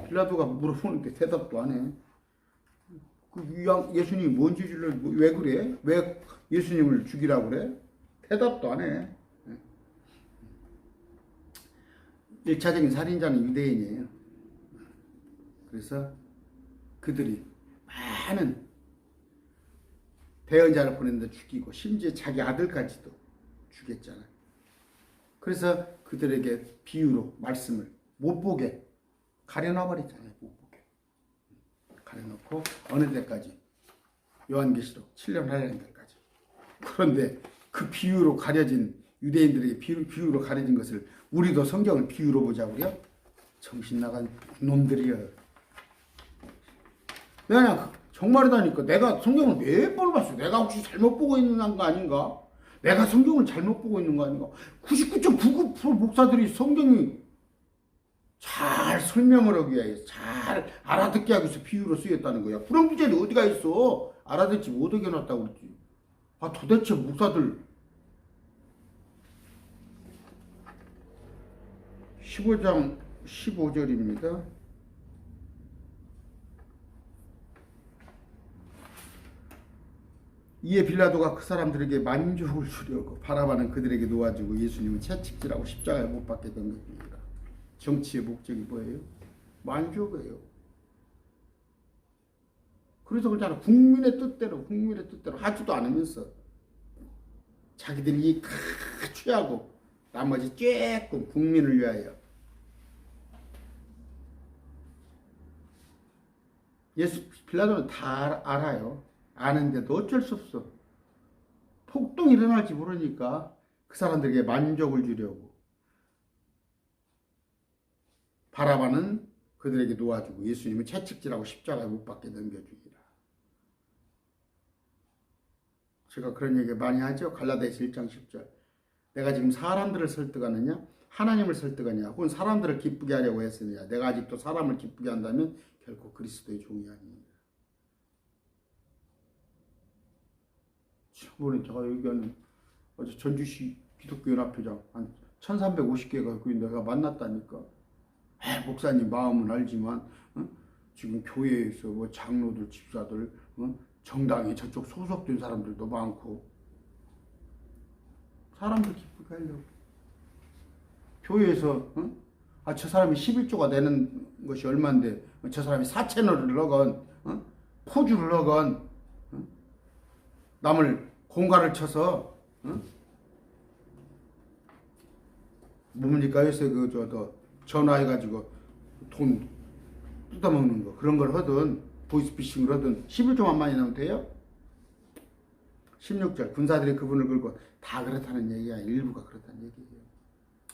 빌라도가 물어보는데 대답도 안 해. 예수님이 뭔 짓을 왜 그래? 왜 예수님을 죽이라고 그래? 대답도 안 해. 1차적인 살인자는 유대인이에요. 그래서 그들이 많은 대언자를 보냈는데 죽이고 심지어 자기 아들까지도 죽였잖아요. 그래서 그들에게 비유로 말씀을 못 보게 가려놔버렸잖아요. 못 보게. 가려놓고 어느 때까지? 요한계시록 7년 하려는 때까지. 그런데 그 비유로 가려진 유대인들에게 비유로 가려진 것을 우리도 성경을 비유로 보자고요? 정신 나간 놈들이여. 내가 정말이다니까. 내가 성경을 몇 번 봤어. 내가 혹시 잘못 보고 있는 거 아닌가? 내가 성경을 잘못 보고 있는 거 아닌가? 99.99% 목사들이 성경이 잘 설명을 하기 위해서 잘 알아듣게 하기 위해서 비유로 쓰였다는 거야. 불황부절이 어디가 있어? 알아듣지 못하게 해놨다고 그랬지. 도대체 목사들 15장 15절입니다. 이에 빌라도가 그 사람들에게 만족을 주려고 바라바는 그들에게 놓아주고 예수님은 채찍질하고 십자가에 못 박게 된 것입니다. 정치의 목적이 뭐예요? 만족이에요. 그래서 그렇잖아. 국민의 뜻대로 하지도 않으면서 자기들이 다 취하고 나머지 조금 국민을 위하여. 빌라도는 다 알아요. 아는데도 어쩔 수 없어. 폭동이 일어날지 모르니까 그 사람들에게 만족을 주려고 바라바는 그들에게 놓아주고 예수님은 채찍질하고 십자가에 못 박게 넘겨주기라. 제가 그런 얘기 많이 하죠. 갈라디아서 1장 10절. 내가 지금 사람들을 설득하느냐 하나님을 설득하냐 혹은 사람들을 기쁘게 하려고 했으냐. 내가 아직도 사람을 기쁘게 한다면 결코 그리스도의 종이 아닙니다. 저번에 제가 얘기하는 어제 전주시 기독교연합회장 한 1350개가 그 내가 만났다니까. 목사님 마음은 알지만 지금 교회에서 뭐 장로들 집사들 정당에 저쪽 소속된 사람들도 많고 사람들 기쁘게 하려고 교회에서 아, 저 사람이 11조가 되는 것이 얼마인데, 저 사람이 4채널을 넣건, 포주를 넣건, 남을 공갈을 쳐서, 뭡니까? 요새 전화해가지고 돈 뜯어먹는 거, 그런 걸 하든, 보이스피싱을 하든, 11조만 많이 나오면 돼요? 16절, 군사들이 그분을 끌고, 다 그렇다는 얘기야. 일부가 그렇다는 얘기예요.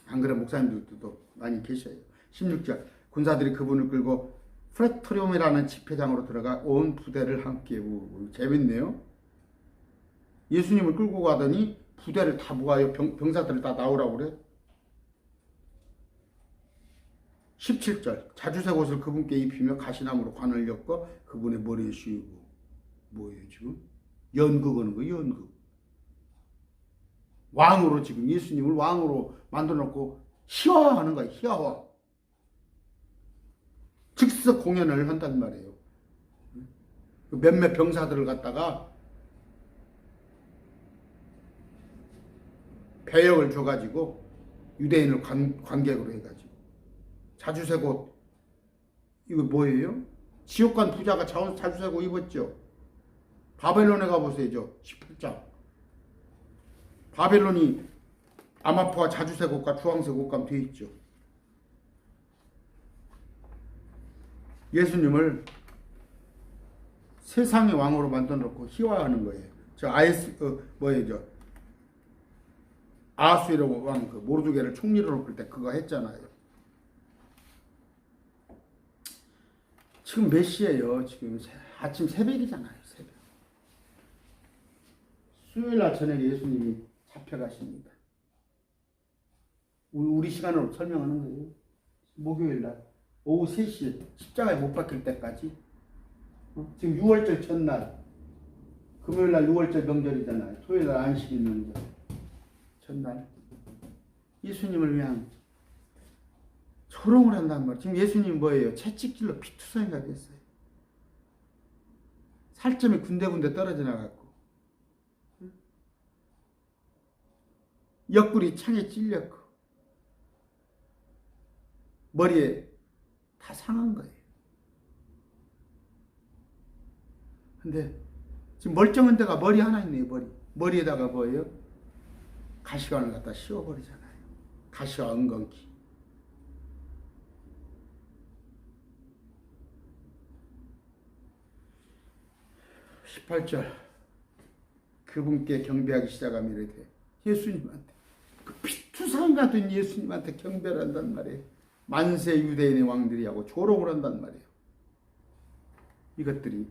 안 그래, 목사님들도 많이 계셔요. 16절, 군사들이 그분을 끌고 프레토리움이라는 집회장으로 들어가 온 부대를 함께 모으고. 재밌네요. 예수님을 끌고 가더니 부대를 다 모아요. 병사들을 다 나오라고 그래. 17절, 자주색 옷을 그분께 입히며 가시나무로 관을 엮어 그분의 머리에 씌우고. 뭐예요 지금? 연극하는 거예요. 연극. 왕으로, 지금 예수님을 왕으로 만들어 놓고 희화화하는 거예요. 희화화. 즉석 공연을 한단 말이에요. 몇몇 병사들을 갖다가 배역을 줘가지고 유대인을 관객으로 해가지고. 자주색 옷, 이거 뭐예요? 지옥간 부자가 자주색 옷 입었죠. 바벨론에 가보세요. 18장. 바벨론이 아마포와 자주색 옷과 주황색 옷감 되어 있죠. 예수님을 세상의 왕으로 만들어 놓고 희화하는 거예요. 아하수에로 왕 모르드게를 총리로 놓을 때 그거 했잖아요. 지금 몇 시예요? 지금 아침 새벽이잖아요. 새벽. 수요일날 저녁에 예수님이 잡혀가십니다. 우리 시간으로 설명하는 거예요. 목요일날 오후 3시 십자가에 못 박힐 때까지. 지금 6월절 첫날, 금요일날 6월절 명절이잖아요. 토요일날 안식일 명절 첫날, 예수님을 위한 조롱을 한단 말이에요. 지금 예수님 뭐예요? 채찍질로 피투성이가 됐어요. 살점이 군데군데 떨어져 나갔고, 옆구리 창에 찔렸고, 머리에 다 상한 거예요. 근데 지금 멀쩡한 데가 머리 하나 있네요. 머리에다가 뭐예요? 가시관을 갖다 씌워버리잖아요. 가시와 엉겅퀴. (18절) 그분께 경배하기 시작하며 이르되, 예수님한테, 그 피투성이가 된 예수님한테 경배를 한단 말이에요. 만세 유대인의 왕들이 하고 조롱을 한단 말이에요. 이것들이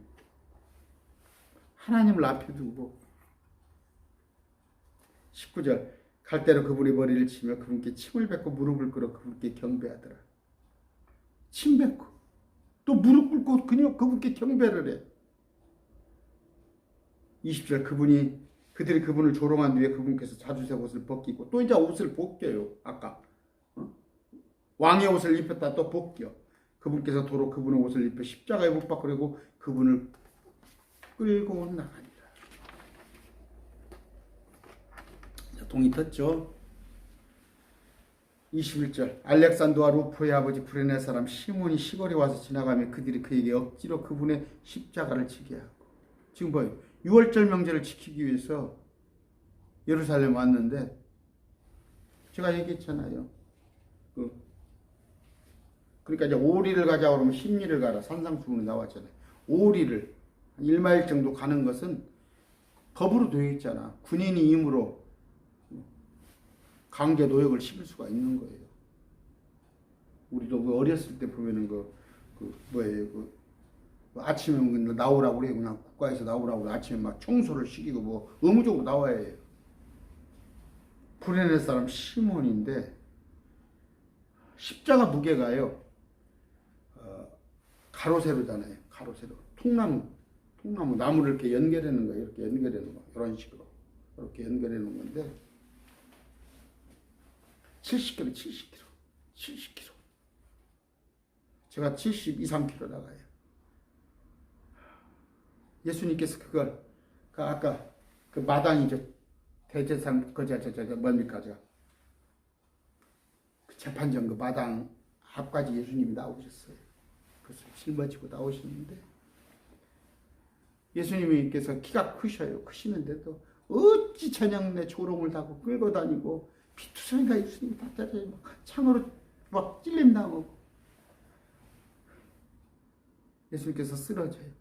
하나님을 앞에 두고. 19절 갈대로 그분의 머리를 치며 그분께 침을 뱉고 무릎을 꿇어 그분께 경배하더라. 침 뱉고 또 무릎 꿇고 그냥 그분께 경배를 해. 20절 그들이 그분을 조롱한 뒤에 그분께서 자주색 옷을 벗기고, 또 이제 옷을 벗겨요. 아까 왕의 옷을 입혔다 또 벗겨. 그분께서 도로 그분의 옷을 입혀 십자가에 못 박으려고 그분을 끌고 나가니라. 동이 텄죠. 21절 알렉산더와 루포의 아버지 구레네 사람 시몬이 시골에 와서 지나가며 그들이 그에게 억지로 그분의 십자가를 지게 하고. 지금 뭐예요? 6월절 명절을 지키기 위해서 예루살렘 왔는데, 제가 얘기했잖아요. 그러니까 이제 오리를 가자 그러면 십리를 가라. 산상수훈에 나왔잖아요. 오리를 한 1마일 정도 가는 것은 법으로 되어 있잖아. 군인이 임으로 강제 노역을 시킬 수가 있는 거예요. 우리도 어렸을 때 보면은 아침에 나오라고 그래요. 그냥 국가에서 나오라고 그래. 아침에 막 청소를 시키고 뭐 의무적으로 나와야 해요. 구레네 사람 시몬인데, 십자가 무게가요, 가로세로잖아요. 가로세로. 통나무 나무를 이렇게 연결하는 거예요. 이렇게 연결하는 거. 이런 식으로. 이렇게 연결하는 건데, 70kg. 제가 72, 3kg 나가요. 예수님께서 그걸, 아까 그 마당이죠. 대제상, 뭡니까, 그 재판정 그 마당 앞까지 예수님이 나오셨어요. 그래서 짊어지고 나오시는데 예수님께서 키가 크시는데도 어찌 저녁 내 조롱을 하고 끌고 다니고 피투성이가 예수님이 다 때려요. 창으로 막 찔림 당하고 예수님께서 쓰러져요.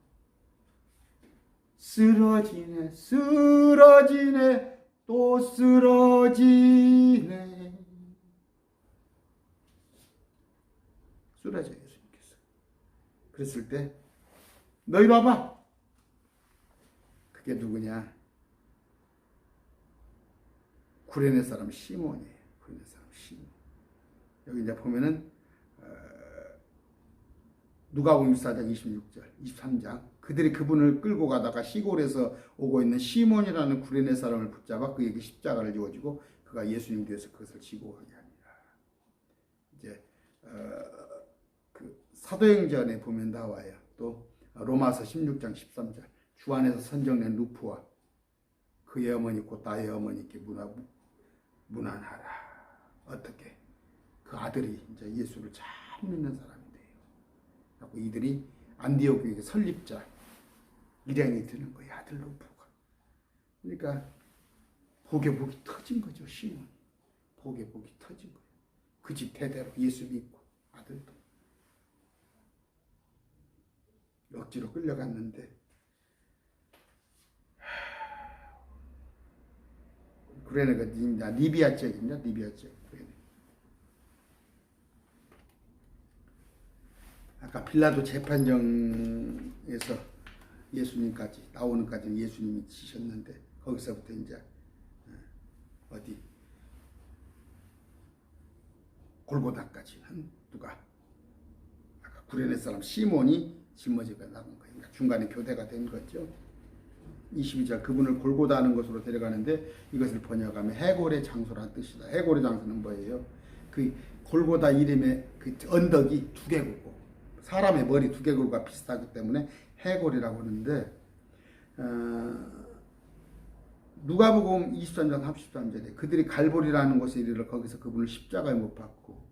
쓰러지네 또 쓰러지네. 쓰러져요 예수님께서. 그랬을 때 너 이리 와봐. 그게 누구냐? 구레네 사람 시몬이에요. 구레네 사람 시몬. 여기 이제 보면은 누가복음 24장 26절, 23장 그들이 그분을 끌고 가다가 시골에서 오고 있는 시몬이라는 구레네 사람을 붙잡아 그에게 십자가를 지어주고 그가 예수님 뒤에서 그것을 지고 가게 하니라. 이제 그 사도행전에 보면 나와요. 또 로마서 16장 13절 주 안에서 선정된 루프와 그의 어머니 곧 나의 어머니께 문안하라. 어떻게? 그 아들이 이제 예수를 잘 믿는 사람이 돼요. 그리고 이들이 안디옥 교회 설립자 일행이 되는 거예요. 아들 루프가. 그러니까 복이 터진 거죠. 시몬. 복이 터진 거예요. 그 집 대대로 예수 믿고 아들도 억지로 끌려갔는데 구레네가 리비아 지역입니다. 리비아 지역. 아까 빌라도 재판정에서 예수님까지 나오는까지는 예수님이 지셨는데 거기서부터 이제 어디 골고다까지는 누가 아까 구레네 사람 시몬이 짊어지고 나간 거예요. 그러니까 중간에 교대가 된 거죠. 22절 그분을 골고다 하는 것으로 데려가는데 이것을 번역하면 해골의 장소라는 뜻이다. 해골의 장소는 뭐예요? 그 골고다 이름의 그 언덕이 두개골고 사람의 머리 두개골과 비슷하기 때문에 해골이라고 하는데 누가복음 23장 33절에 그들이 갈보리라는 곳에 이르러 거기서 그분을 십자가에 못 박고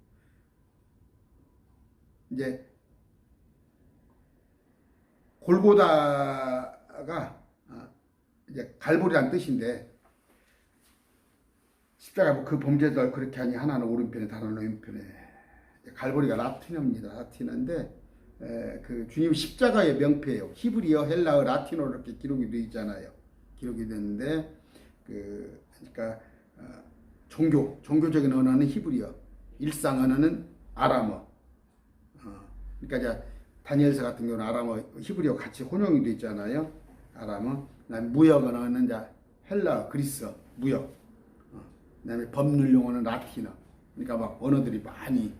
이제 골고다가 이제 갈보리란 뜻인데 십자가 그 범죄들 그렇게 하니 하나는 오른편에 다른 왼편에 갈보리가 라틴어입니다. 라틴어인데 그 주님 십자가의 명패예요. 히브리어, 헬라어, 라틴어로 이렇게 기록이 되어 있잖아요. 기록이 됐는데 그러니까 종교적인 언어는 히브리어, 일상 언어는 아람어. 그러니까 이제 다니엘서 같은 경우는 아람어, 히브리어 같이 혼용이 되어 있잖아요. 아람어. 그다음에 무역 언어는 이제 헬라어, 그리스어, 무역. 그다음에 법률 용어는 라틴어. 그러니까 막 언어들이 많이.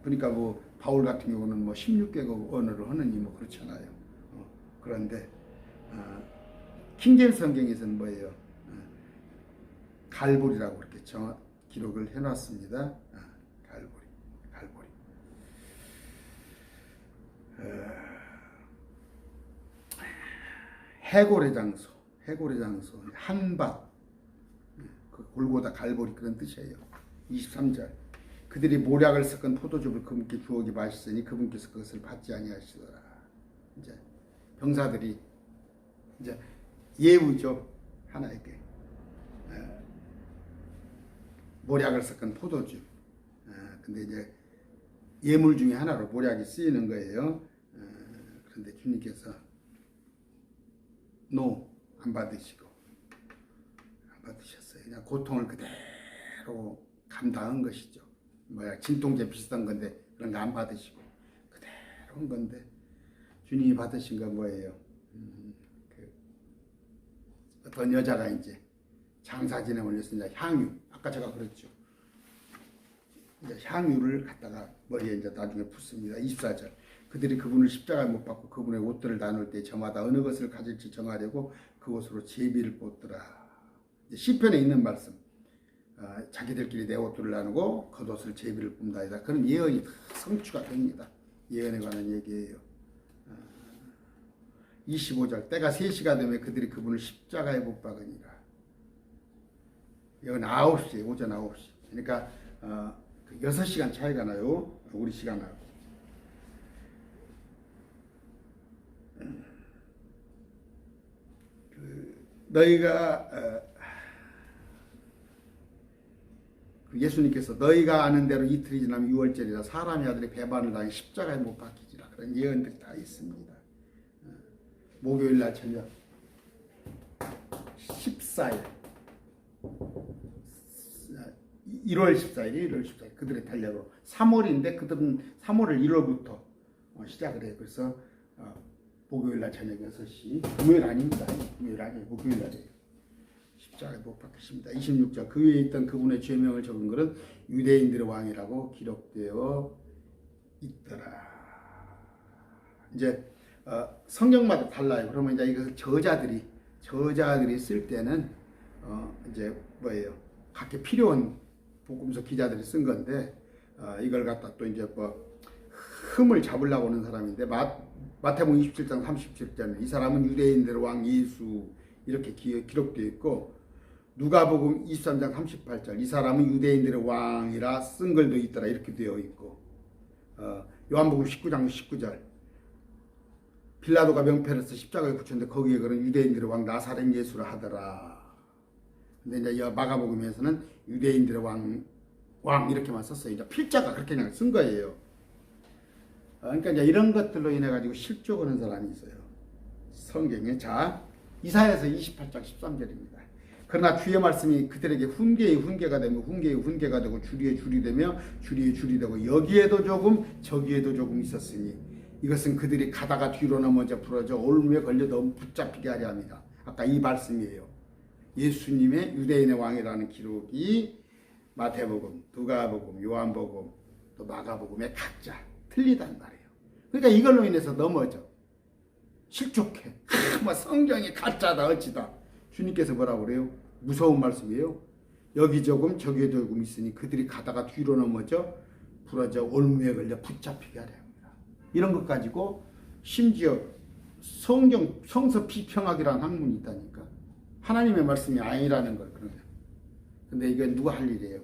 그러니까 뭐 바울 같은 경우는 뭐 16개국 언어를 하느니 뭐 그렇잖아요. 그런데 킹제임스 성경에서는 뭐예요? 갈보리라고 그렇게 기록을 해놨습니다. 갈보리. 해골의 장소, 한밭, 그 골고다 갈보리 그런 뜻이에요. 23절. 그들이 모략을 섞은 포도즙을 그분께 주어기 마셨으니 그분께서 그것을 받지 아니하시더라. 이제 병사들이 이제 예우죠. 하나에게 모략을 섞은 포도즙. 근데 이제 예물 중에 하나로 모략이 쓰이는 거예요. 그런데 주님께서 안 받으셨어요. 그냥 고통을 그대로 감당한 것이죠. 진통제 비슷한 건데 그런 거 안 받으시고 그대로 한 건데 주님이 받으신 건 뭐예요? 어떤 여자가 이제 장사 지내고 있어서 이제 향유, 아까 제가 그랬죠. 이제 향유를 갖다가 머리에 이제 나중에 붓습니다. 24절. 그들이 그분을 십자가에 못 박고 그분의 옷들을 나눌 때 저마다 어느 것을 가질지 정하려고 그곳으로 제비를 뽑더라. 시편에 있는 말씀. 자기들끼리 내 옷들을 나누고 겉옷을 제비를 뽑는다. 그런 예언이 다 성취가 됩니다. 예언에 관한 얘기예요. 25절. 때가 3시가 되면 그들이 그분을 십자가에 못 박으니라. 이건 9시, 오전 9시. 그러니까 6시간 차이가 나요. 우리 시간하고. 너희가 예수님께서 너희가 아는 대로 이틀이 지나면 유월절이라 사람의 아들이 배반을 당해 십자가에 못 박히지라 그런 예언들이 다 있습니다. 목요일 날 저녁 14일 1월 14일이 1월 14일 그들의 탄력으로 3월인데 그들은 3월을 1월부터 시작을 해요. 그래서 목요일 날 저녁 6시 금요일 아닙니다. 금요일 아니에요. 목요일 날이에요. 십자가에 못 박히십니다. 26절 그 위에 있던 그분의 죄명을 적은 것은 유대인들의 왕이라고 기록되어 있더라. 이제 성경마다 달라요. 그러면 이제 이것을 저자들이 쓸 때는 이제 뭐예요? 각기 필요한 복음서 기자들이 쓴 건데 이걸 갖다 또 이제 뭐 흠을 잡으려고 하는 사람인데 마태복음 27장 37절에 이 사람은 유대인들의 왕 예수 이렇게 기록되어 있고 누가복음 23장 38절 이 사람은 유대인들의 왕이라 쓴 글도 있더라 이렇게 되어 있고 요한복음 19장 19절 빌라도가 명패를 써 십자가에 붙였는데 거기에 그런 유대인들의 왕 나사렛 예수라 하더라. 근데 이제 마가복음에서는 유대인들의 왕 이렇게만 썼어요. 이제 필자가 그렇게 그냥 쓴 거예요. 그러니까 이제 이런 것들로 인해 가지고 실족하는 사람이 있어요. 성경에 자 이사야서 28장 13절입니다. 그러나 주의 말씀이 그들에게 훈계의 훈계가 되며 훈계의 훈계가 되고 주리의 줄이 되며 주리의 줄이 되고 여기에도 조금 저기에도 조금 있었으니 이것은 그들이 가다가 뒤로 넘어져 부러져 올무에 걸려 너무 붙잡히게 하려 합니다. 아까 이 말씀이에요. 예수님의 유대인의 왕이라는 기록이 마태복음, 누가복음, 요한복음, 또 마가복음의 각자 틀리단 말이에요. 그러니까 이걸로 인해서 넘어져. 실족해. 뭐 성경이 가짜다 어찌다. 주님께서 뭐라고 그래요? 무서운 말씀이에요. 여기 조금 저기 조금 있으니 그들이 가다가 뒤로 넘어져 부러져 올무에 걸려 붙잡히게 하려 합니다. 이런 것 가지고 심지어 성서 비평학이라는 학문이 있다니까. 하나님의 말씀이 아니라는 걸 그러냐. 근데 이건 누가 할 일이에요?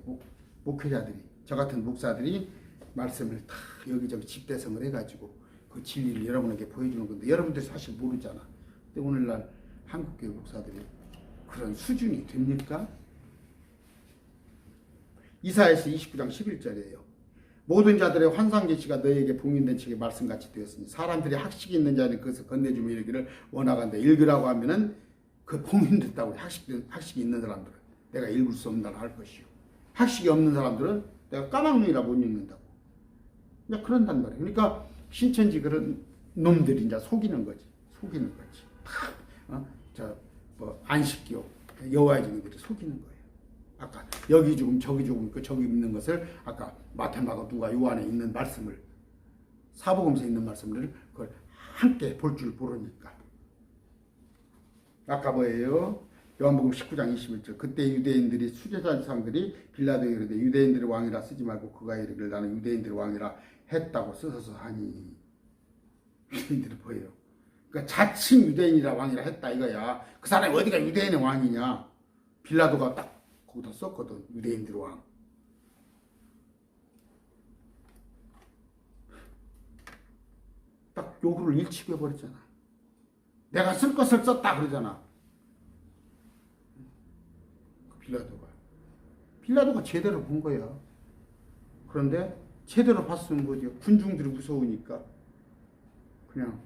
목회자들이 저 같은 목사들이 말씀을 다 여기저기 집대성을 해가지고 그 진리를 여러분에게 보여주는 건데 여러분들이 사실 모르잖아. 근데 오늘날 한국교회 목사들이 그런 수준이 됩니까? 이사야서 29장 11절이에요. 모든 자들의 환상 계시가 너희에게 봉인된 책에 말씀같이 되었으니 사람들이 학식이 있는 자는 그것을 건네주며 이르기를 원하간다. 읽으라고 하면은 그 봉인됐다고 학식이 있는 사람들은 내가 읽을 수 없는 날 할 것이요. 학식이 없는 사람들은 내가 까막눈이라 못 읽는다고. 그냥 그런단 말이에요. 그러니까 신천지 그런 놈들이 이제 속이는 거지. 뭐 안식교 여호와의 증인들이 속이는 거예요. 아까 여기 조금 저기 조금 있고 저기 있는 것을 아까 마태마가 누가 요한에 있는 말씀을 사복음서에 있는 말씀을 그걸 함께 볼 줄 모르니까. 아까 뭐예요? 요한복음 19장 21절 그때 유대인들이 수제자상들이 빌라도에 이르되 유대인들의 왕이라 쓰지 말고 그가 이르기를 나는 유대인들의 왕이라 했다고 써서 하니 유대인들이 뭐예요? 그러니까 자칭 유대인이라 왕이라 했다 이거야. 그 사람이 어디가 유대인의 왕이냐? 빌라도가 딱 거기다 썼거든. 유대인들의 왕. 딱 요구를 일치게 해버렸잖아. 내가 쓸 것을 썼다 그러잖아. 빌라도가 제대로 본 거야. 그런데 제대로 봤으면 뭐지? 군중들이 무서우니까 그냥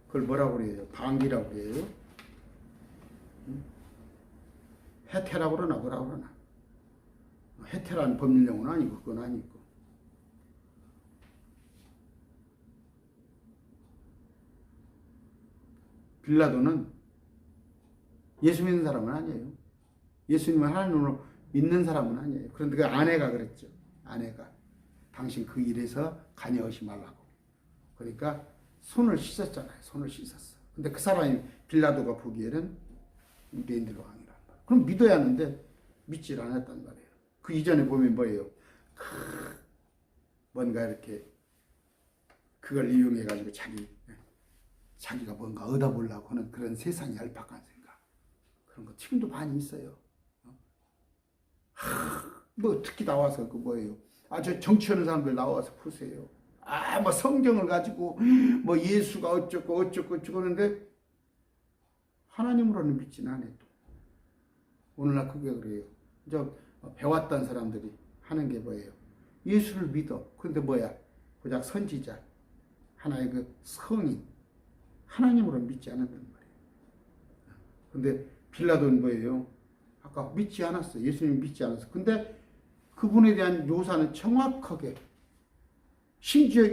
그걸 뭐라고 그래요? 방기라고 그래요? 해태라고 그러나 뭐라고 그러나. 해태라는 법률용어는 아니고 그건 아니고. 빌라도는 예수 믿는 사람은 아니에요. 예수님을 하나님으로 믿는 사람은 아니에요. 그런데 그 아내가 그랬죠. 아내가 당신 그 일에서 관여하지 말라고. 그러니까 손을 씻었잖아요. 손을 씻었어. 근데 그 사람이 빌라도가 보기에는 유대인들 왕이란 말이에요. 그럼 믿어야 하는데 믿질 않았단 말이에요. 그 이전에 보면 뭐예요? 뭔가 이렇게 그걸 이용해가지고 자기가 뭔가 얻어보려고 하는 그런 세상의 얄팍한 생각. 그런 거 지금도 많이 있어요. 뭐 특히 나와서 그 뭐예요? 아주 정치하는 사람들 나와서 보세요. 뭐 성경을 가지고 뭐 예수가 어쩌고 어쩌고 어쩌고 하는데 하나님으로는 믿지는 않아요. 오늘날 그게 그래요. 저 배웠던 사람들이 하는 게 뭐예요? 예수를 믿어. 근데 뭐야? 고작 선지자, 하나의 그 성인, 하나님으로 믿지 않았단 말이에요. 근데 빌라도는 뭐예요? 아까 믿지 않았어. 예수님 믿지 않았어. 근데 그분에 대한 묘사는 정확하게, 심지어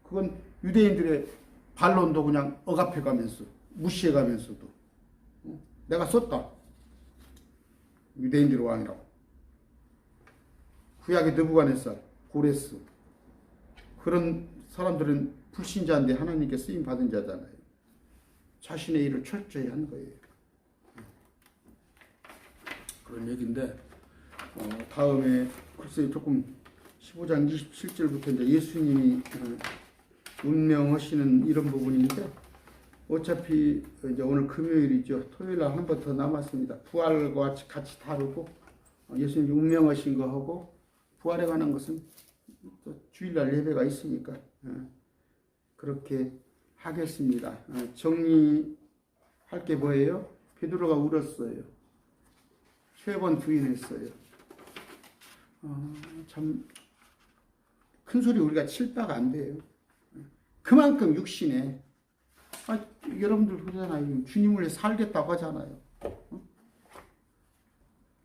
그건 유대인들의 반론도 그냥 억압해 가면서, 무시해 가면서도 내가 썼다. 유대인들의 왕이라고. 구약의 느부갓네살, 고레스, 그런 사람들은 불신자인데 하나님께 쓰임 받은 자잖아요. 자신의 일을 철저히 한 거예요. 그런 얘기인데 다음에 글쎄 조금 15장 27절부터 이제 예수님이 운명하시는 이런 부분인데 어차피 이제 오늘 금요일이죠. 토요일날 한 번 더 남았습니다. 부활과 같이 다루고 예수님이 운명하신 거하고 부활에 관한 것은 또 주일날 예배가 있으니까 그렇게 하겠습니다. 정리할 게 뭐예요? 베드로가 울었어요. 3번 부인했어요. 참 큰 소리 우리가 칠 바가 안 돼요. 그만큼 육신에 여러분들 그러잖아요. 주님을 위해 살겠다고 하잖아요.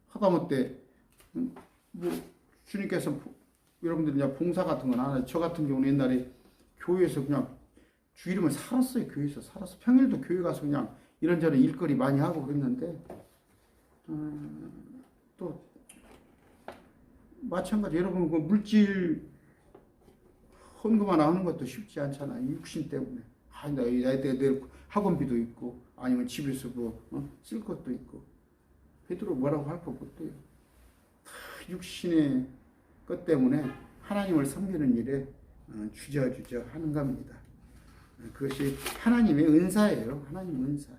하다못해 뭐 주님께서 여러분들 그냥 봉사 같은 건 안 해요. 저 같은 경우는 옛날에 교회에서 그냥 주일이면 살았어요. 교회에서 살았어. 평일도 교회 가서 그냥 이런저런 일거리 많이 하고 그랬는데 또 마찬가지 여러분 그 물질 헌금 하나 하는 것도 쉽지 않잖아요. 육신 때문에. 내 학원비도 있고 아니면 집에서 쓸 것도 있고. 베드로 뭐라고 할 거 없대요. 육신의 것 때문에 하나님을 섬기는 일에 주저주저 하는 겁니다. 그것이 하나님의 은사예요. 하나님의 은사.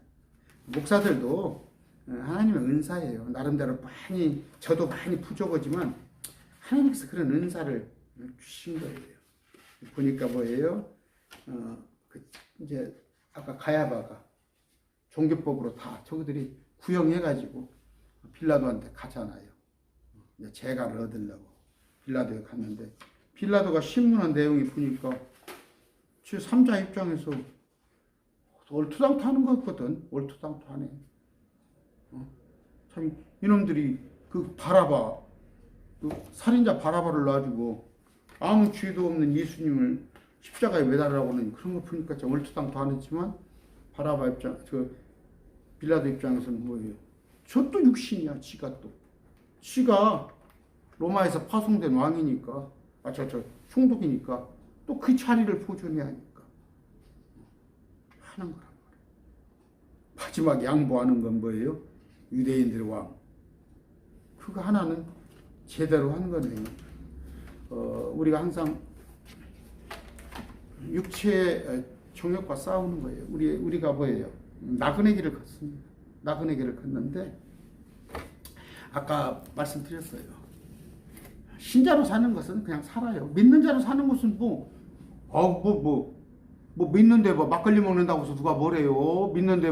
목사들도 하나님의 은사예요. 나름대로 많이 저도 많이 부족하지만 하나님께서 그런 은사를 주신 거예요. 보니까 뭐예요? 이제 아까 가야바가 종교법으로 다 저들이 구형해가지고 빌라도한테 가잖아요. 재가를 얻으려고 빌라도에 갔는데 빌라도가 신문한 내용이 보니까 제 3자 입장에서 얼토당토하는 거거든. 얼토당토하네. 참 이놈들이 그 바라바 그 살인자 바라바를 놔주고 아무 죄도 없는 예수님을 십자가에 매달으라고는 그런 거 보니까 좀 얼토당토하지만 바라바 입장, 빌라도 입장에서는 뭐예요? 저 또 육신이야, 지가 로마에서 파송된 왕이니까, 총독이니까 또 그 자리를 보존해야 하니까 하는 거란 말이에요. 마지막 양보하는 건 뭐예요? 유대인들의 왕. 그거 하나는 제대로 한 거네요. 우리가 항상 육체의 정욕과 싸우는 거예요. 우리가 뭐예요? 나그네 길을 걷습니다. 나그네 길을 걷는데 아까 말씀드렸어요. 신자로 사는 것은 그냥 살아요. 믿는 자로 사는 것은 믿는데 막걸리 먹는다고 해서 누가 뭐래요? 믿는데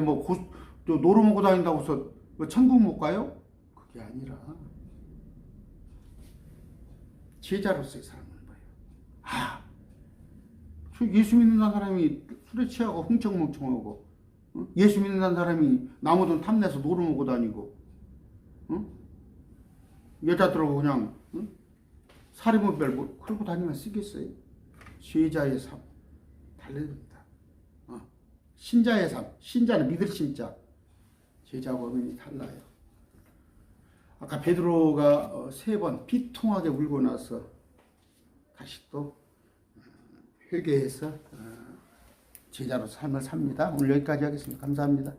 또 노루 먹고 다닌다고 해서 천국 못 가요? 그게 아니라 제자로서의 삶을 봐요. 예수 믿는 사람이 술에 취하고 흥청멍청하고 예수 믿는 사람이 나무돈 탐내서 노루 먹고 다니고 여자들하고 그냥 사리모별 그러고 다니면 쓰겠어요? 제자의 삶 달라집니다. 신자의 삶, 신자는 믿을 신자, 제자와 의미 달라요. 아까 베드로가 3번 비통하게 울고 나서 다시 또 회개해서 제자로 삶을 삽니다. 오늘 여기까지 하겠습니다. 감사합니다.